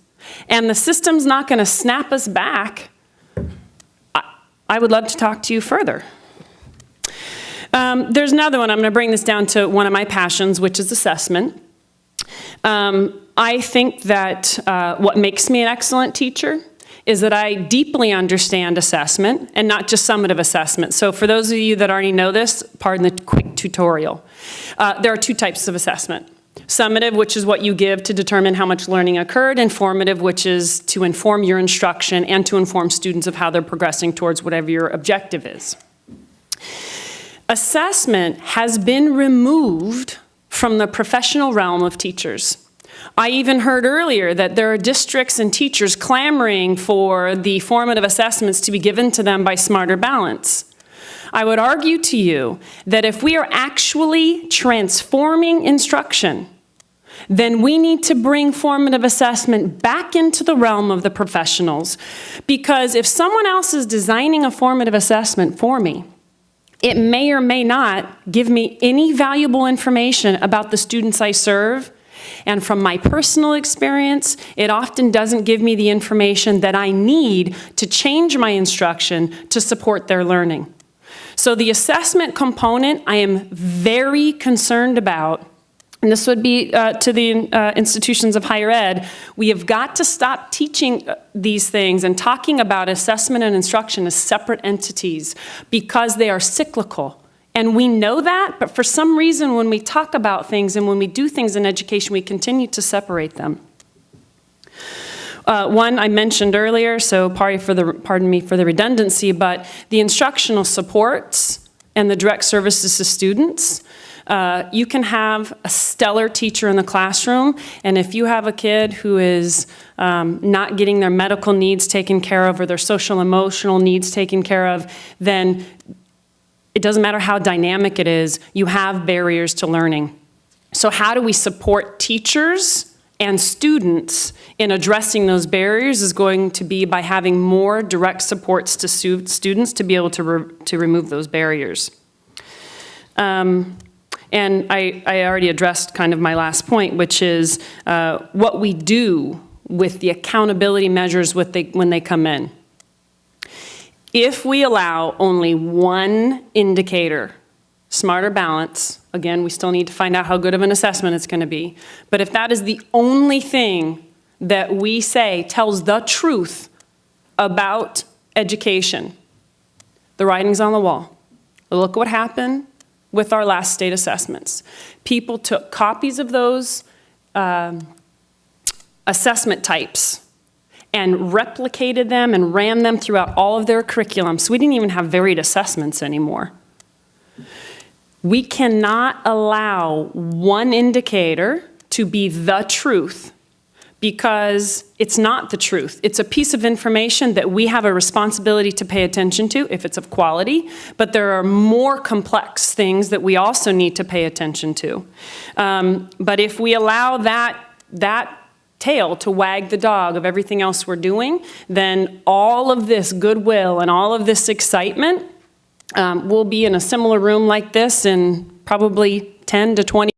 and the system's not going to snap us back, I would love to talk to you further. There's another one. I'm going to bring this down to one of my passions, which is assessment. I think that what makes me an excellent teacher is that I deeply understand assessment, and not just summative assessment. So for those of you that already know this, pardon the quick tutorial. There are two types of assessment. Summative, which is what you give to determine how much learning occurred, and formative, which is to inform your instruction and to inform students of how they're progressing towards whatever your objective is. Assessment has been removed from the professional realm of teachers. I even heard earlier that there are districts and teachers clamoring for the formative assessments to be given to them by Smarter Balance. I would argue to you that if we are actually transforming instruction, then we need to bring formative assessment back into the realm of the professionals. Because if someone else is designing a formative assessment for me, it may or may not give me any valuable information about the students I serve. And from my personal experience, it often doesn't give me the information that I need to change my instruction to support their learning. So the assessment component I am very concerned about, and this would be to the institutions of higher ed. We have got to stop teaching these things and talking about assessment and instruction as separate entities because they are cyclical. And we know that, but for some reason when we talk about things and when we do things in education, we continue to separate them. One I mentioned earlier, so pardon me for the redundancy, but the instructional supports and the direct services to students. You can have a stellar teacher in the classroom, and if you have a kid who is not getting their medical needs taken care of or their social emotional needs taken care of, then it doesn't matter how dynamic it is, you have barriers to learning. So how do we support teachers and students in addressing those barriers is going to be by having more direct supports to students to be able to remove those barriers. And I already addressed kind of my last point, which is what we do with the accountability measures when they come in. If we allow only one indicator, Smarter Balance, again, we still need to find out how good of an assessment it's going to be, but if that is the only thing that we say tells the truth about education, the writing's on the wall. Look what happened with our last state assessments. People took copies of those assessment types and replicated them and ran them throughout all of their curriculum. So we didn't even have varied assessments anymore. We cannot allow one indicator to be the truth because it's not the truth. It's a piece of information that we have a responsibility to pay attention to if it's of quality, but there are more complex things that we also need to pay attention to. But if we allow that tail to wag the dog of everything else we're doing, then all of this goodwill and all of this excitement will be in a similar room like this in probably 10 to 20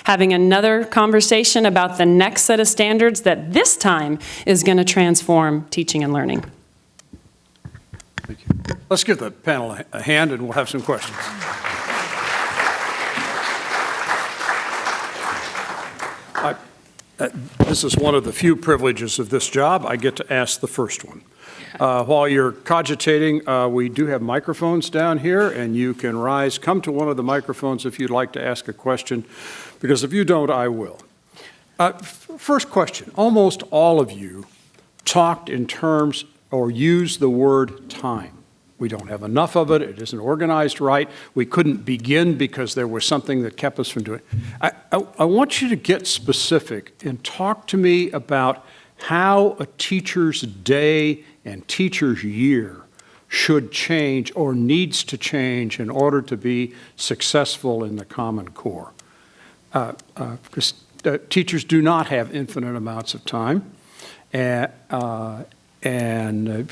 having another conversation about the next set of standards that this time is going to transform teaching and learning. Thank you. Let's give the panel a hand, and we'll have some questions. This is one of the few privileges of this job. I get to ask the first one. While you're cogitating, we do have microphones down here, and you can rise, come to one of the microphones if you'd like to ask a question, because if you don't, I will. First question. Almost all of you talked in terms or used the word time. We don't have enough of it. It isn't organized right. We couldn't begin because there was something that kept us from doing it. I want you to get specific and talk to me about how a teacher's day and teacher's year should change or needs to change in order to be successful in the Common Core. Because teachers do not have infinite amounts of time.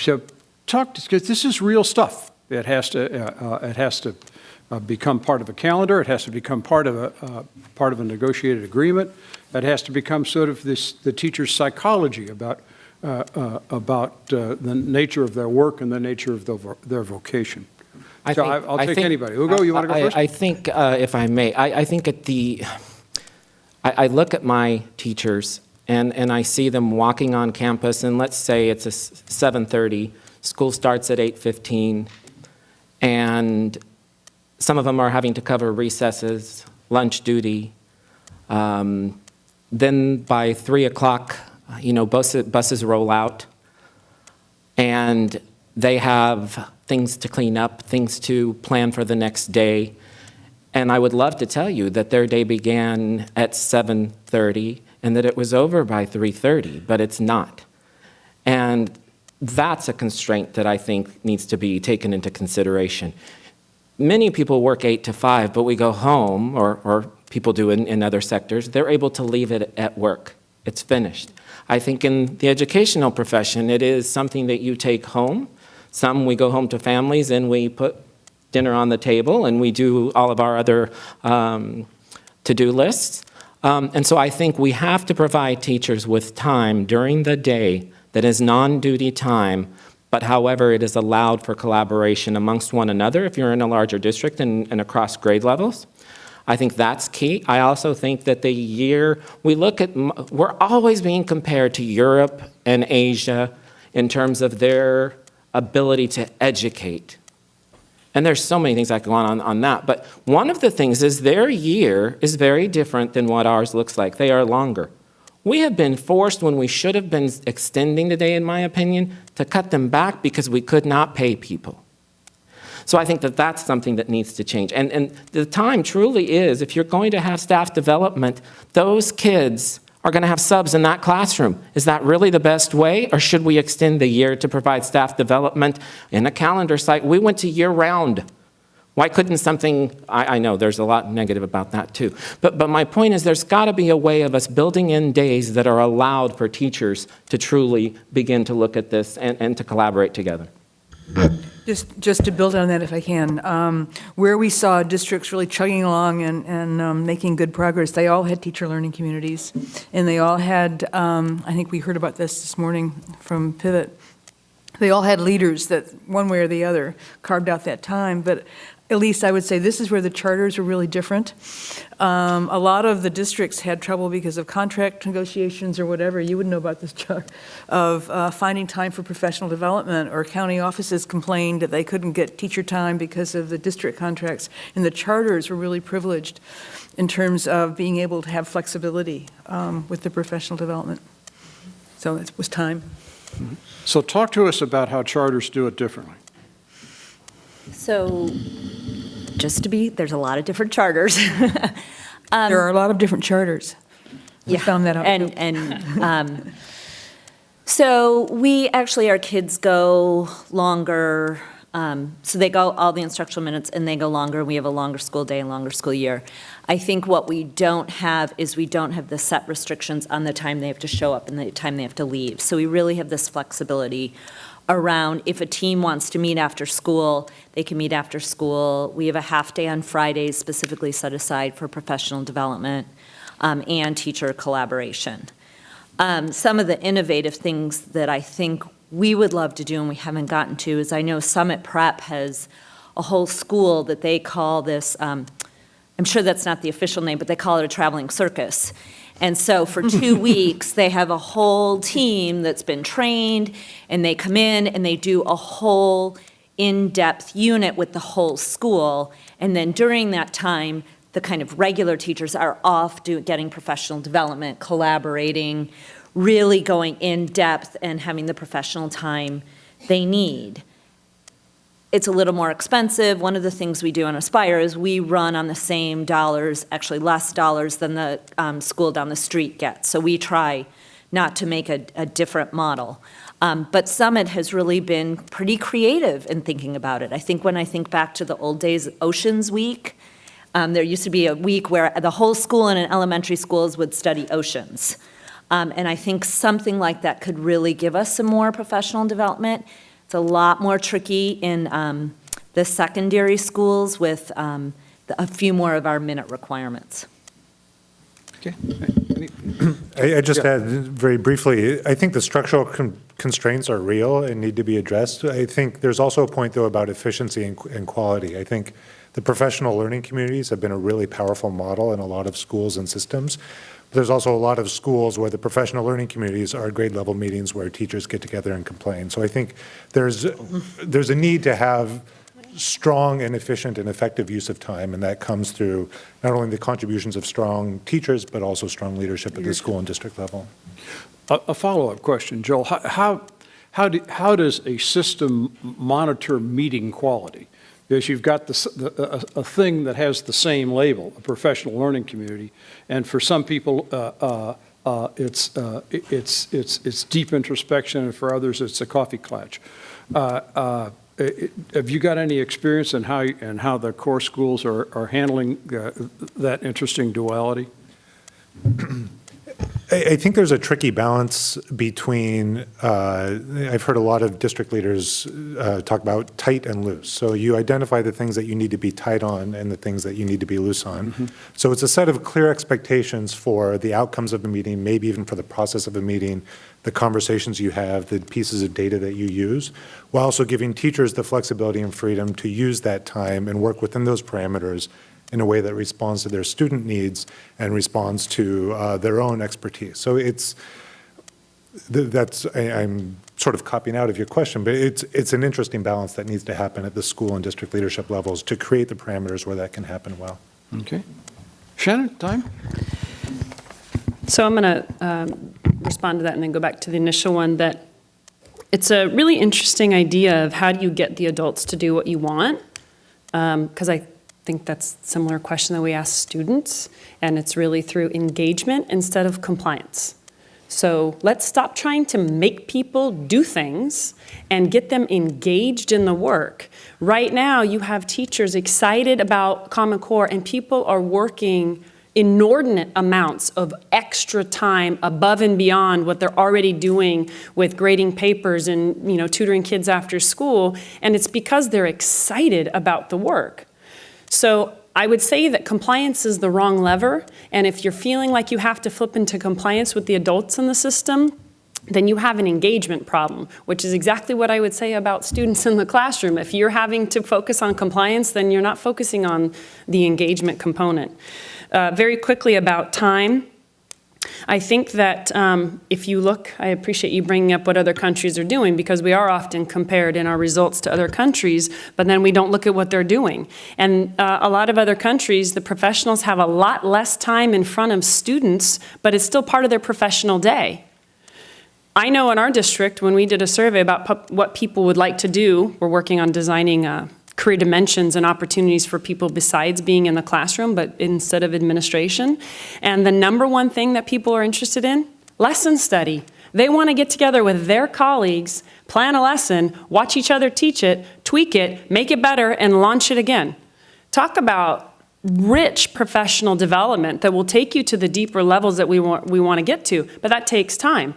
So talk to, because this is real stuff. It has to become part of a calendar. It has to become part of a negotiated agreement. It has to become sort of the teacher's psychology about the nature of their work and the nature of their vocation. I'll take anybody. Hugo, you want to go first? I think, if I may, I think I look at my teachers and I see them walking on campus, and let's say it's a 7:30, school starts at 8:15, and some of them are having to cover recesses, lunch duty. Then by 3 o'clock, buses roll out, and they have things to clean up, things to plan for the next day. And I would love to tell you that their day began at 7:30 and that it was over by 3:30, but it's not. And that's a constraint that I think needs to be taken into consideration. Many people work 8 to 5, but we go home, or people do in other sectors, they're able to leave it at work. It's finished. I think in the educational profession, it is something that you take home. Some we go home to families and we put dinner on the table and we do all of our other to-do lists. And so I think we have to provide teachers with time during the day that is non-duty time, but however it is allowed for collaboration amongst one another if you're in a larger district and across grade levels. I think that's key. I also think that the year we're always being compared to Europe and Asia in terms of their ability to educate. And there's so many things that go on that. But one of the things is their year is very different than what ours looks like. They are longer. We have been forced, when we should have been extending the day, in my opinion, to cut them back because we could not pay people. So I think that that's something that needs to change. And the time truly is, if you're going to have staff development, those kids are going to have subs in that classroom. Is that really the best way, or should we extend the year to provide staff development in a calendar site? We went to year-round. Why couldn't something, I know there's a lot negative about that too, but my point is there's got to be a way of us building in days that are allowed for teachers to truly begin to look at this and to collaborate together. Just to build on that, if I can, where we saw districts really chugging along and making good progress, they all had teacher learning communities, and they all had, I think we heard about this morning from Pivot, they all had leaders that one way or the other carved out that time. But at least I would say this is where the charters are really different. A lot of the districts had trouble because of contract negotiations or whatever, you wouldn't know about this chart, of finding time for professional development, or county offices complained that they couldn't get teacher time because of the district contracts. And the charters were really privileged in terms of being able to have flexibility with the professional development. So it was time. So talk to us about how charters do it differently. So, there's a lot of different charters. There are a lot of different charters. We found that out. So we actually, our kids go longer. So they go all the instructional minutes and they go longer. We have a longer school day and longer school year. I think what we don't have is we don't have the set restrictions on the time they have to show up and the time they have to leave. So we really have this flexibility around if a team wants to meet after school, they can meet after school. We have a half day on Fridays specifically set aside for professional development and teacher collaboration. Some of the innovative things that I think we would love to do and we haven't gotten to is I know Summit Prep has a whole school that they call this, I'm sure that's not the official name, but they call it a traveling circus. And so for 2 weeks, they have a whole team that's been trained, and they come in and they do a whole in-depth unit with the whole school. And then during that time, the kind of regular teachers are off getting professional development, collaborating, really going in depth and having the professional time they need. It's a little more expensive. One of the things we do on Aspire is we run on the same dollars, actually less dollars than the school down the street gets. So we try not to make a different model. But Summit has really been pretty creative in thinking about it. I think when I think back to the old days, Oceans Week, there used to be a week where the whole school and in elementary schools would study oceans. And I think something like that could really give us some more professional development. It's a lot more tricky in the secondary schools with a few more of our minute requirements. Okay. I just add very briefly, I think the structural constraints are real and need to be addressed. I think there's also a point, though, about efficiency and quality. I think the professional learning communities have been a really powerful model in a lot of schools and systems. There's also a lot of schools where the professional learning communities are grade level meetings where teachers get together and complain. So I think there's a need to have strong and efficient and effective use of time, and that comes through not only the contributions of strong teachers, but also strong leadership at the school and district level. A follow-up question, Joel. How does a system monitor meeting quality? Because you've got a thing that has the same label, a professional learning community, and for some people, it's deep introspection, and for others, it's a coffee klatch. Have you got any experience in how the core schools are handling that interesting duality? I think there's a tricky balance between, I've heard a lot of district leaders talk about tight and loose. So you identify the things that you need to be tight on and the things that you need to be loose on. Mm-hmm. So it's a set of clear expectations for the outcomes of a meeting, maybe even for the process of a meeting, the conversations you have, the pieces of data that you use, while also giving teachers the flexibility and freedom to use that time and work within those parameters in a way that responds to their student needs and responds to their own expertise. So I'm sort of copying out of your question, but it's an interesting balance that needs to happen at the school and district leadership levels to create the parameters where that can happen well. Okay. Shannan, time? So I'm going to respond to that and then go back to the initial one, that it's a really interesting idea of how do you get the adults to do what you want, because I think that's a similar question that we ask students, and it's really through engagement instead of compliance. So let's stop trying to make people do things and get them engaged in the work. Right now, you have teachers excited about Common Core, and people are working inordinate amounts of extra time above and beyond what they're already doing with grading papers and tutoring kids after school, and it's because they're excited about the work. So I would say that compliance is the wrong lever, and if you're feeling like you have to flip into compliance with the adults in the system, then you have an engagement problem, which is exactly what I would say about students in the classroom. If you're having to focus on compliance, then you're not focusing on the engagement component. Very quickly about time. I think that if you look, I appreciate you bringing up what other countries are doing, because we are often compared in our results to other countries, but then we don't look at what they're doing. And a lot of other countries, the professionals have a lot less time in front of students, but it's still part of their professional day. I know in our district, when we did a survey about what people would like to do, we're working on designing career dimensions and opportunities for people besides being in the classroom, but instead of administration. And the number one thing that people are interested in, lesson study. They want to get together with their colleagues, plan a lesson, watch each other teach it, tweak it, make it better, and launch it again. Talk about rich professional development that will take you to the deeper levels that we want to get to, but that takes time.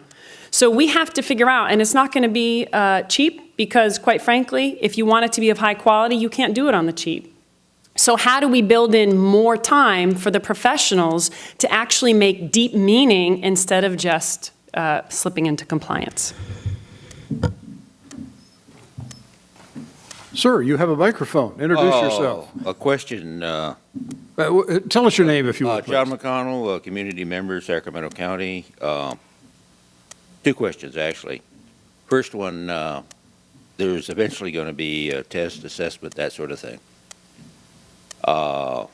So we have to figure out, and it's not going to be cheap, because quite frankly, if you want it to be of high quality, you can't do it on the cheap. So how do we build in more time for the professionals to actually make deep meaning instead of just slipping into compliance? Sir, you have a microphone. Introduce yourself. A question. Tell us your name if you would, John please. McConnell, community member, Sacramento County. Two questions, actually. First one, there's eventually going to be a test, assessment, that sort of thing. I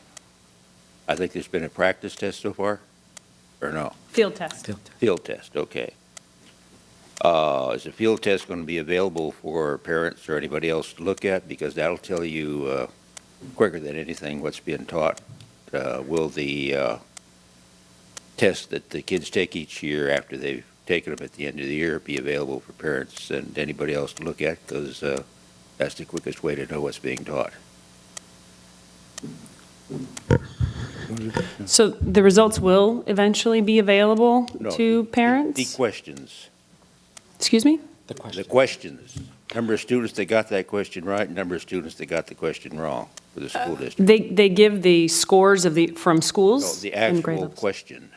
think there's been a practice test so far, or no? Field test. Field test, okay. Is the field test going to be available for parents or anybody else to look at? Because that'll tell you quicker than anything what's being taught. Will the test that the kids take each year after they've taken them at the end of the year be available for parents and anybody else to look at? Because that's the quickest way to know what's being taught. So the results will eventually be available No, to parents? The questions. Excuse me? The questions. Number of students that got that question right, number of students that got the question wrong for the school district. They give the scores from No, schools? the and grade actual levels. question,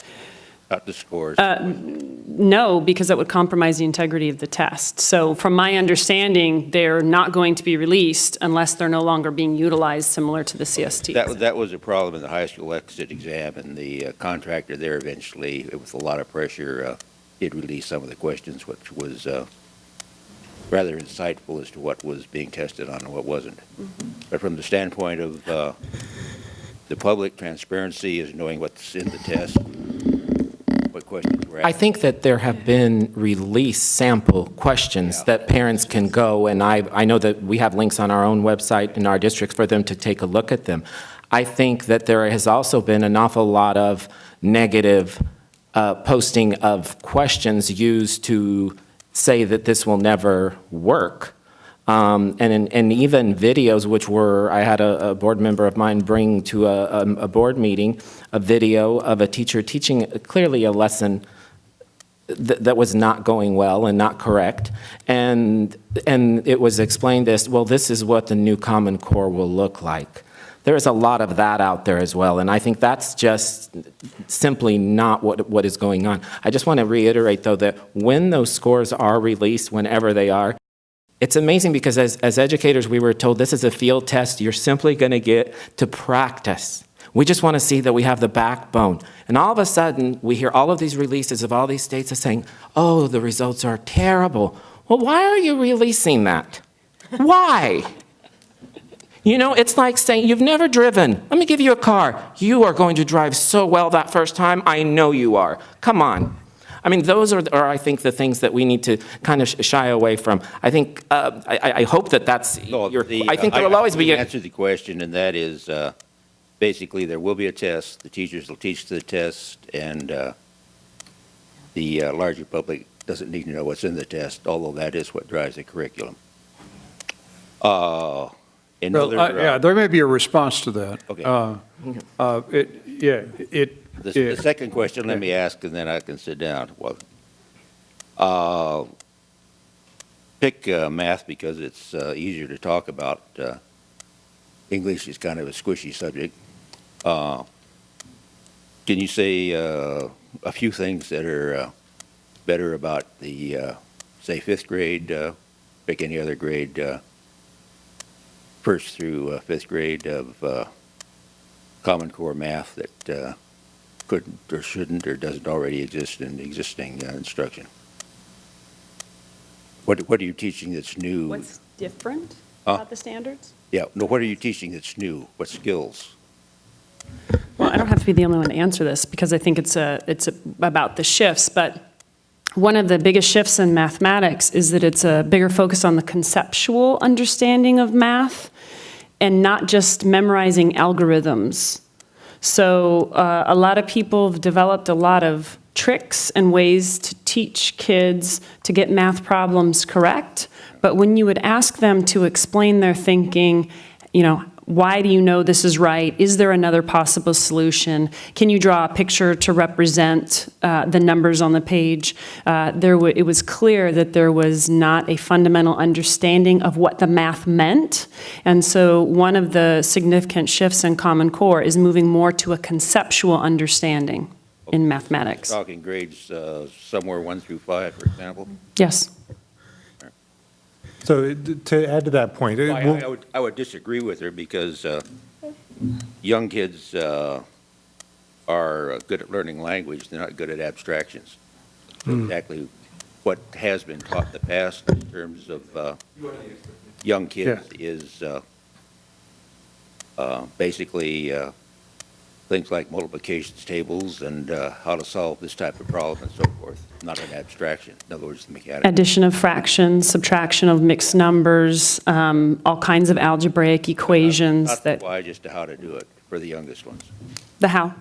not the scores. No, because that would compromise the integrity of the test. So from my understanding, they're not going to be released unless they're no longer being utilized similar to the CST. That was a problem in the high school exit exam, and the contractor there eventually, with a lot of pressure, did release some of the questions, which was rather insightful as to what was being tested on and what wasn't. But from the standpoint of the public, transparency is knowing what's in the test, what questions were asked. I think that there have been released sample questions that parents can go, and I know that we have links on our own website in our districts for them to take a look at them. I think that there has also been an awful lot of negative posting of questions used to say that this will never work. And even videos, which I had a board member of mine bring to a board meeting, a video of a teacher teaching clearly a lesson that was not going well and not correct. And it was explained as, well, this is what the new Common Core will look like. There's a lot of that out there as well, and I think that's just simply not what is going on. I just want to reiterate, though, that when those scores are released, whenever they are, it's amazing because as educators, we were told this is a field test. You're simply going to get to practice. We just want to see that we have the backbone. And all of a sudden, we hear all of these releases of all these states saying, oh, the results are terrible. Well, why are you releasing that? Why? You know, it's like saying, you've never driven. Let me give you a car. You are going to drive so well that first time. I know you are. Come on. I mean, those are I think, the things that we need to kind of shy away from. I think, I hope that that's I think there will always be answer the question, and that is, basically, there will be a test. The teachers will teach the test, and the larger public doesn't need to know what's in the test, although that is what drives the curriculum. Yeah, there may be a response to that. Okay. The second question, let me ask, and then I can sit down. Well, pick math because it's easier to talk about. English is kind of a squishy subject. Can you say a few things that are better about the, say, fifth grade, pick any other grade, first through fifth grade of Common Core math that couldn't or shouldn't or doesn't already exist in existing instruction? What are you teaching that's new? What's different about the standards? Yeah, no, what are you teaching that's new? What skills? Well, I don't have to be the only one to answer this because I think it's about the shifts, but one of the biggest shifts in mathematics is that it's a bigger focus on the conceptual understanding of math and not just memorizing algorithms. So a lot of people have developed a lot of tricks and ways to teach kids to get math problems correct, but when you would ask them to explain their thinking, you know, why do you know this is right? Is there another possible solution? Can you draw a picture to represent the numbers on the page? It was clear that there was not a fundamental understanding of what the math meant. And so one of the significant shifts in Common Core is moving more to a conceptual understanding in mathematics. Talking grades somewhere 1 through 5, for example? Yes. So to add to that point, I would disagree with her because young kids are good at learning language. They're not good at abstractions. So exactly what has been taught in the past in terms of young kids is basically things like multiplications tables and how to solve this type of problem and so forth, not an abstraction. In other words, the mechanics. Addition of fractions, subtraction of mixed numbers, all kinds of algebraic equations Not that, why, just to how to do it for the youngest ones. the how.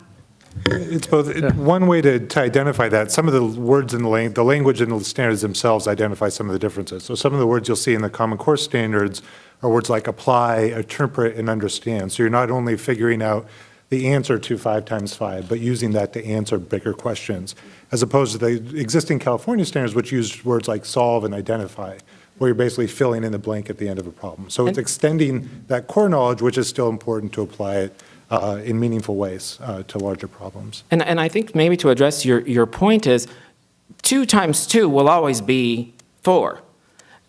it's both, one way to identify that, some of the words in the language and the standards themselves identify some of the differences. So some of the words you'll see in the Common Core standards are words like apply, interpret, and understand. So you're not only figuring out the answer to 5 times 5, but using that to answer bigger questions, as opposed to the existing California standards, which use words like solve and identify, where you're basically filling in the blank at the end of a problem. So it's extending that core knowledge, which is still important to apply it in meaningful ways to larger problems. And I think maybe to address your point is 2 times 2 will always be 4.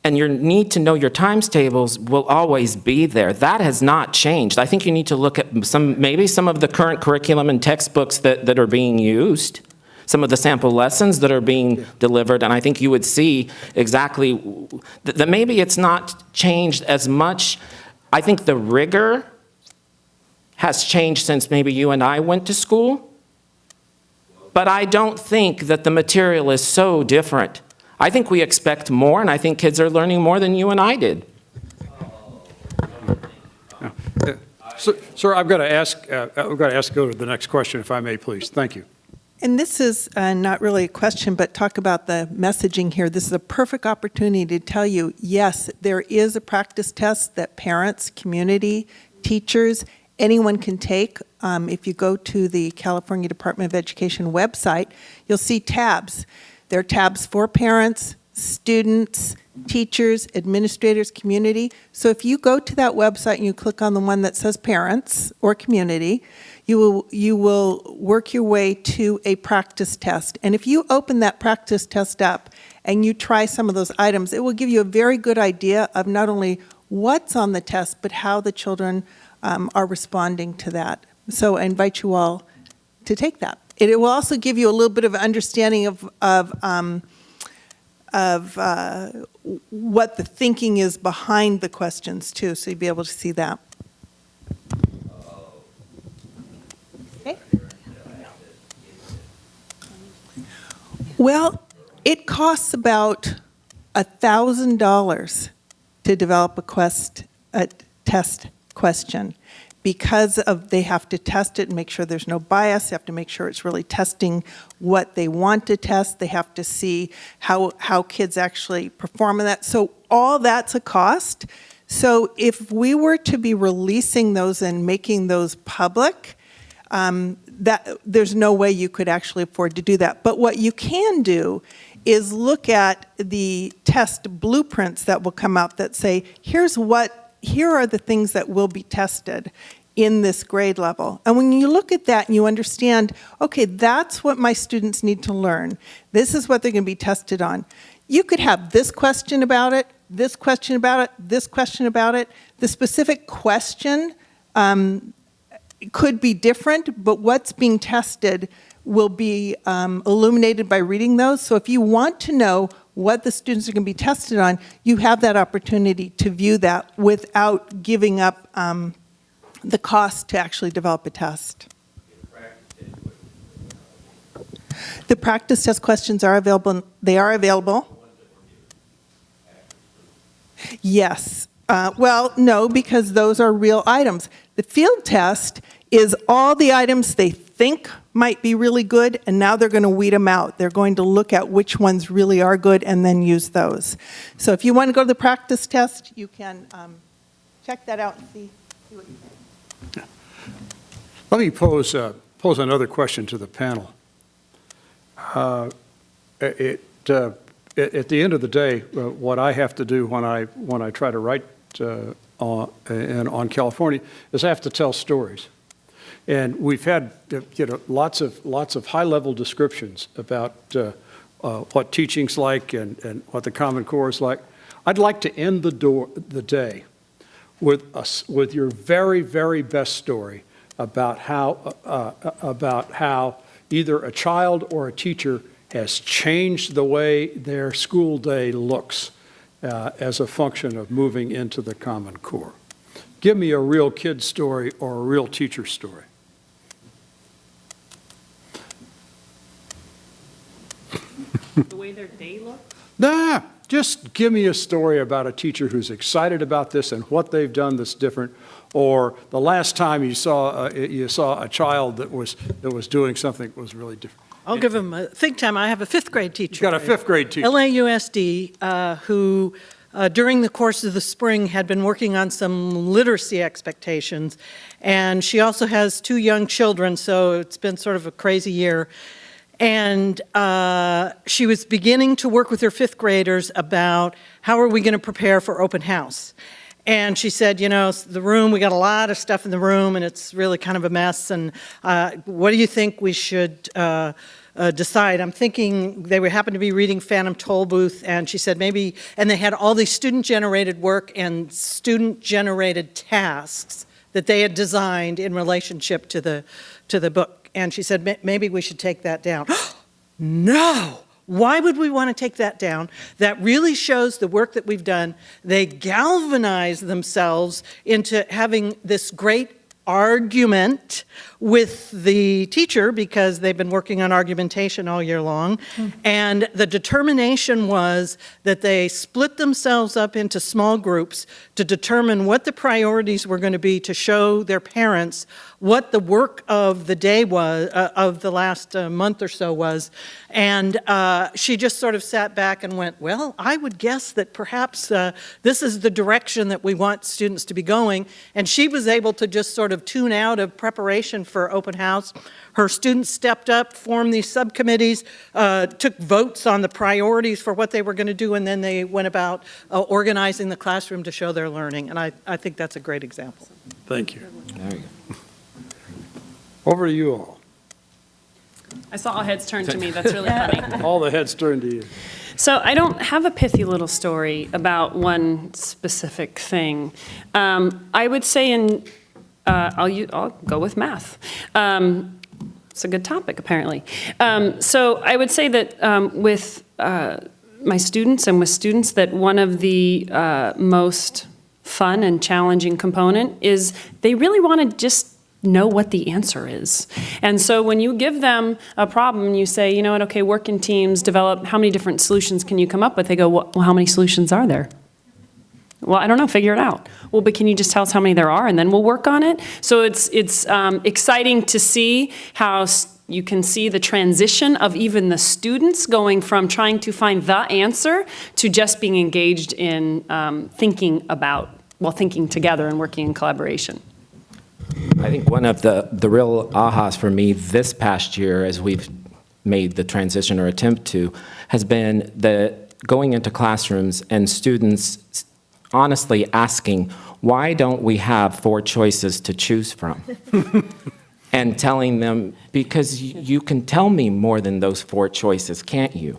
And your need to know your times tables will always be there. That has not changed. I think you need to look at maybe some of the current curriculum and textbooks that are being used, some of the sample lessons that are being delivered, and I think you would see exactly that maybe it's not changed as much. I think the rigor has changed since maybe you and I went to school, but I don't think that the material is so different. I think we expect more, and I think kids are learning more than you and I did. Sir, I've got to ask, go to the next question, if I may, please. Thank you. And this is not really a question, but talk about the messaging here. This is a perfect opportunity to tell you, yes, there is a practice test that parents, community, teachers, anyone can take. If you go to the California Department of Education website, you'll see tabs. There are tabs for parents, students, teachers, administrators, community. So if you go to that website and you click on the one that says parents or community, you will work your way to a practice test. And if you open that practice test up and you try some of those items, it will give you a very good idea of not only what's on the test, but how the children are responding to that. So I invite you all to take that. It will also give you a little bit of understanding of what the thinking is behind the questions too, so you'll be able to see that. Okay. Well, it costs about $1,000 to develop a test question. Because they have to test it and make sure there's no bias, they have to make sure it's really testing what they want to test, they have to see how kids actually perform in that. So all that's a cost. So if we were to be releasing those and making those public, there's no way you could actually afford to do that. But what you can do is look at the test blueprints that will come out that say, here are the things that will be tested in this grade level. And when you look at that and you understand, okay, that's what my students need to learn. This is what they're going to be tested on. You could have this question about it, this question about it, this question about it. The specific question could be different, but what's being tested will be illuminated by reading those. So if you want to know what the students are going to be tested on, you have that opportunity to view that without giving up the cost to actually develop a test. The practice test questions are available. They are available. Yes. Well, no, because those are real items. The field test is all the items they think might be really good, and now they're going to weed them out. They're going to look at which ones really are good and then use those. So if you want to go to the practice test, you can check that out and see what you think. Let me pose another question to the panel. At the end of the day, what I have to do when I try to write on California is I have to tell stories. And we've had lots of high-level descriptions about what teaching's like and what the Common Core is like. I'd like to end the day with your very, very best story about how either a child or a teacher has changed the way their school day looks as a function of moving into the Common Core. Give me a real kid story or a real teacher story. The way their day looks? Nah, just give me a story about a teacher who's excited about this and what they've done that's different, or the last time you saw a child that was doing something that was really different. I'll give him a think time. I have a fifth grade teacher. You got a fifth grade teacher. LAUSD, who during the course of the spring had been working on some literacy expectations. And she also has 2 young children, so it's been sort of a crazy year. And she was beginning to work with her fifth graders about how are we going to prepare for open house. And she said, you know, the room, we got a lot of stuff in the room and it's really kind of a mess. And what do you think we should decide? I'm thinking they would happen to be reading Phantom Tollbooth, and she said maybe, and they had all these student-generated work and student-generated tasks that they had designed in relationship to the book. And she said, maybe we should take that down. No! Why would we want to take that down? That really shows the work that we've done. They galvanize themselves into having this great argument with the teacher because they've been working on argumentation all year long. And the determination was that they split themselves up into small groups to determine what the priorities were going to be to show their parents what the work of the day was, of the last month or so was. And she just sort of sat back and went, well, I would guess that perhaps this is the direction that we want students to be going. And she was able to just sort of tune out of preparation for open house. Her students stepped up, formed these subcommittees, took votes on the priorities for what they were going to do, and then they went about organizing the classroom to show their learning. And I think that's a great example. Thank you. There you go. Over to you all. I saw all heads turn to me. That's really funny. All the heads turned to you. So I don't have a pithy little story about one specific thing. I would say I'll go with math. It's a good topic, apparently. So I would say that with my students and with students that one of the most fun and challenging component is they really want to just know what the answer is. And so when you give them a problem and you say, you know what, okay, work in teams, develop, how many different solutions can you come up with? They go, well, how many solutions are there? Well, I don't know, figure it out. Well, but can you just tell us how many there are and then we'll work on it? So it's exciting to see how you can see the transition of even the students going from trying to find the answer to just being engaged in thinking together and working in collaboration. I think one of the real ahas for me this past year, as we've made the transition or attempt to, has been going into classrooms and students honestly asking, why don't we have 4 choices to choose from? And telling them, because you can tell me more than those 4 choices, can't you?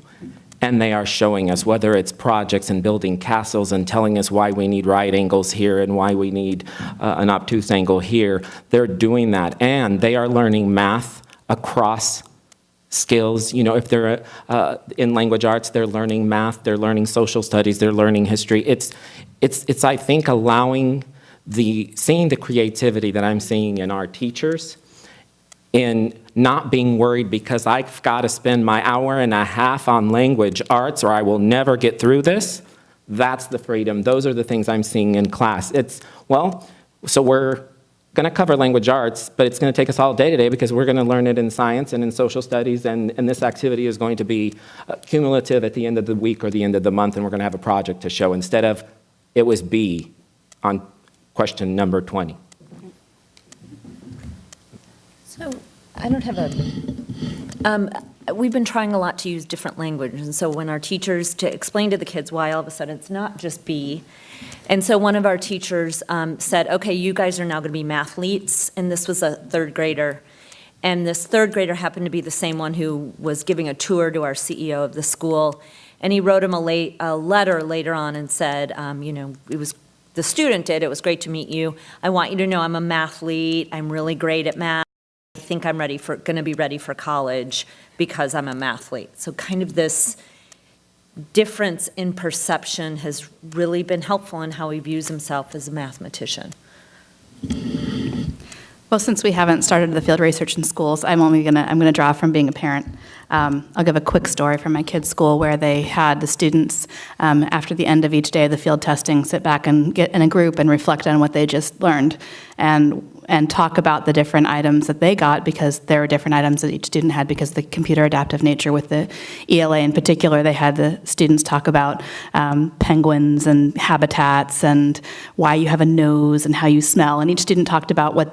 And they are showing us, whether it's projects and building castles and telling us why we need right angles here and why we need an obtuse angle here. They're doing that. And they are learning math across skills. You know, if they're in language arts, they're learning math, they're learning social studies, they're learning history. It's I think, seeing the creativity that I'm seeing in our teachers, in not being worried because I've got to spend my hour and a half on language arts or I will never get through this. That's the freedom. Those are the things I'm seeing in class. So we're going to cover language arts, but it's going to take us all day today because we're going to learn it in science and in social studies, and this activity is going to be cumulative at the end of the week or the end of the month, and we're going to have a project to show instead of it was B on question number 20. So I don't have we've been trying a lot to use different language. And so when our teachers, to explain to the kids why all of a sudden it's not just B. And so one of our teachers said, okay, you guys are now going to be mathletes. And this was a 3rd grader. And this 3rd grader happened to be the same one who was giving a tour to our CEO of the school. And he wrote him a letter later on and said, the student did, it was great to meet you. I want you to know I'm a mathlete. I'm really great at math. I think I'm going to be ready for college because I'm a mathlete. So kind of this difference in perception has really been helpful in how he views himself as a mathematician. Well, since we haven't started the field research in schools, I'm gonna draw from being a parent. I'll give a quick story from my kids' school where they had the students, after the end of each day of the field testing, sit back and get in a group and reflect on what they just learned and talk about the different items that they got, because there were different items that each student had because of the computer adaptive nature. With the ELA in particular, they had the students talk about penguins and habitats and why you have a nose and how you smell, and each student talked about what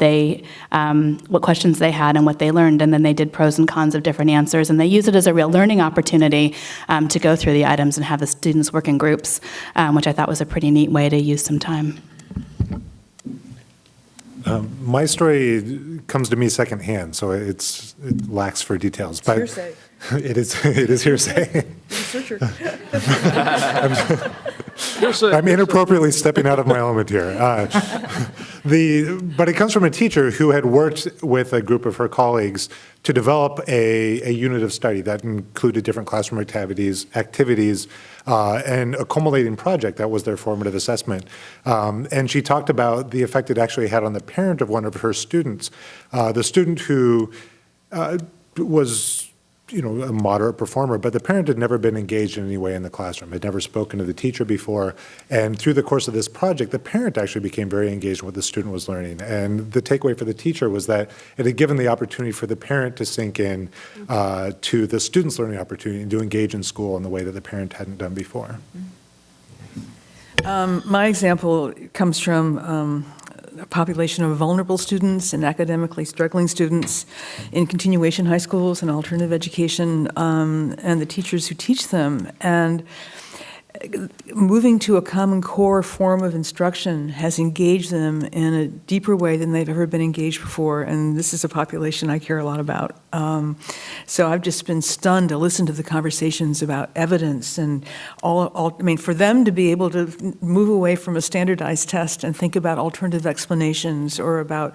questions they had and what they learned, and then they did pros and cons of different answers, and they used it as a real learning opportunity to go through the items and have the students work in groups, which I thought was a pretty neat way to use some time. My story comes to me secondhand, so it lacks for details. But Hearsay. It is hearsay. Researcher. I'm inappropriately stepping out of my element here. But it comes from a teacher who had worked with a group of her colleagues to develop a unit of study that included different classroom activities, and a culminating project that was their formative assessment. And she talked about the effect it actually had on the parent of one of her students, the student who was a moderate performer, but the parent had never been engaged in any way in the classroom, had never spoken to the teacher before. And through the course of this project, the parent actually became very engaged in what the student was learning. And the takeaway for the teacher was that it had given the opportunity for the parent to sink in to the student's learning opportunity and to engage in school in the way that the parent hadn't done before. My example comes from a population of vulnerable students and academically struggling students in continuation high schools and alternative education, and the teachers who teach them. And moving to a Common Core form of instruction has engaged them in a deeper way than they've ever been engaged before, and this is a population I care a lot about. So I've just been stunned to listen to the conversations about evidence and for them to be able to move away from a standardized test and think about alternative explanations or about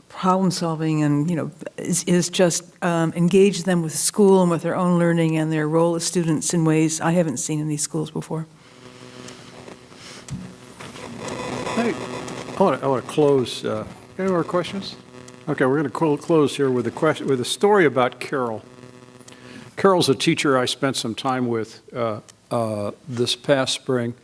problem solving and, is just engage them with school and with their own learning and their role as students in ways I haven't seen in these schools before. Hey, I want to close. Any more questions? Okay, we're going to close here with a story about Carol. Carol's a teacher I spent some time with this past spring.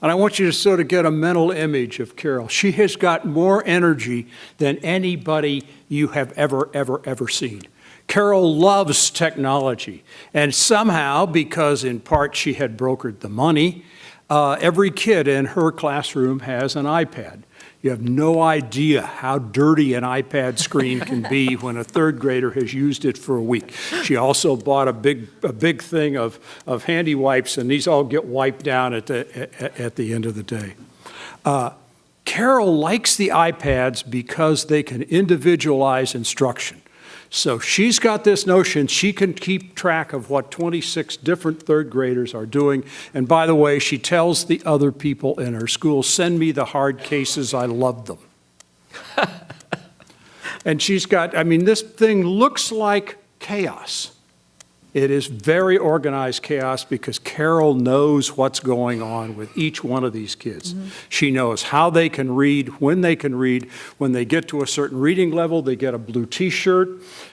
And I want you to sort of get a mental image of Carol. She has got more energy than anybody you have ever seen. Carol loves technology. And somehow, because in part she had brokered the money, every kid in her classroom has an iPad. You have no idea how dirty an iPad screen can be when a third grader has used it for a week. She also bought a big thing of handy wipes, and these all get wiped down at the end of the day. Carol likes the iPads because they can individualize instruction. So she's got this notion she can keep track of what 26 different third graders are doing. And by the way, she tells the other people in her school, send me the hard cases, I love them. And she's got, this thing looks like chaos. It is very organized chaos because Carol knows what's going on with each one of these kids. Mm-hmm. She knows how they can read, when they can read. When they get to a certain reading level, they get a blue T-shirt.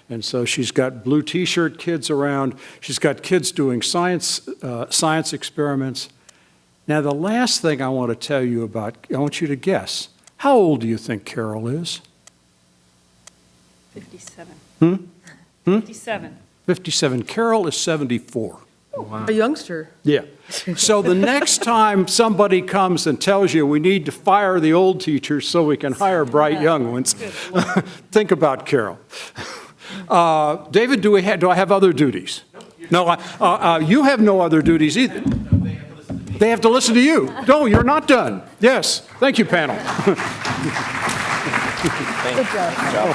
And so she's got blue T-shirt kids around. She's got kids doing science experiments. Now, the last thing I want to tell you about, I want you to guess. How old do you think Carol is? 57. 57. 57. Carol is 74. Wow. A youngster. Yeah. So the next time somebody comes and tells you we need to fire the old teachers so we can hire bright young ones, think about Carol. David, do I have other duties? No, you have no other duties either. They have to listen to you. No, you're not done. Yes. Thank you, panel. Good job.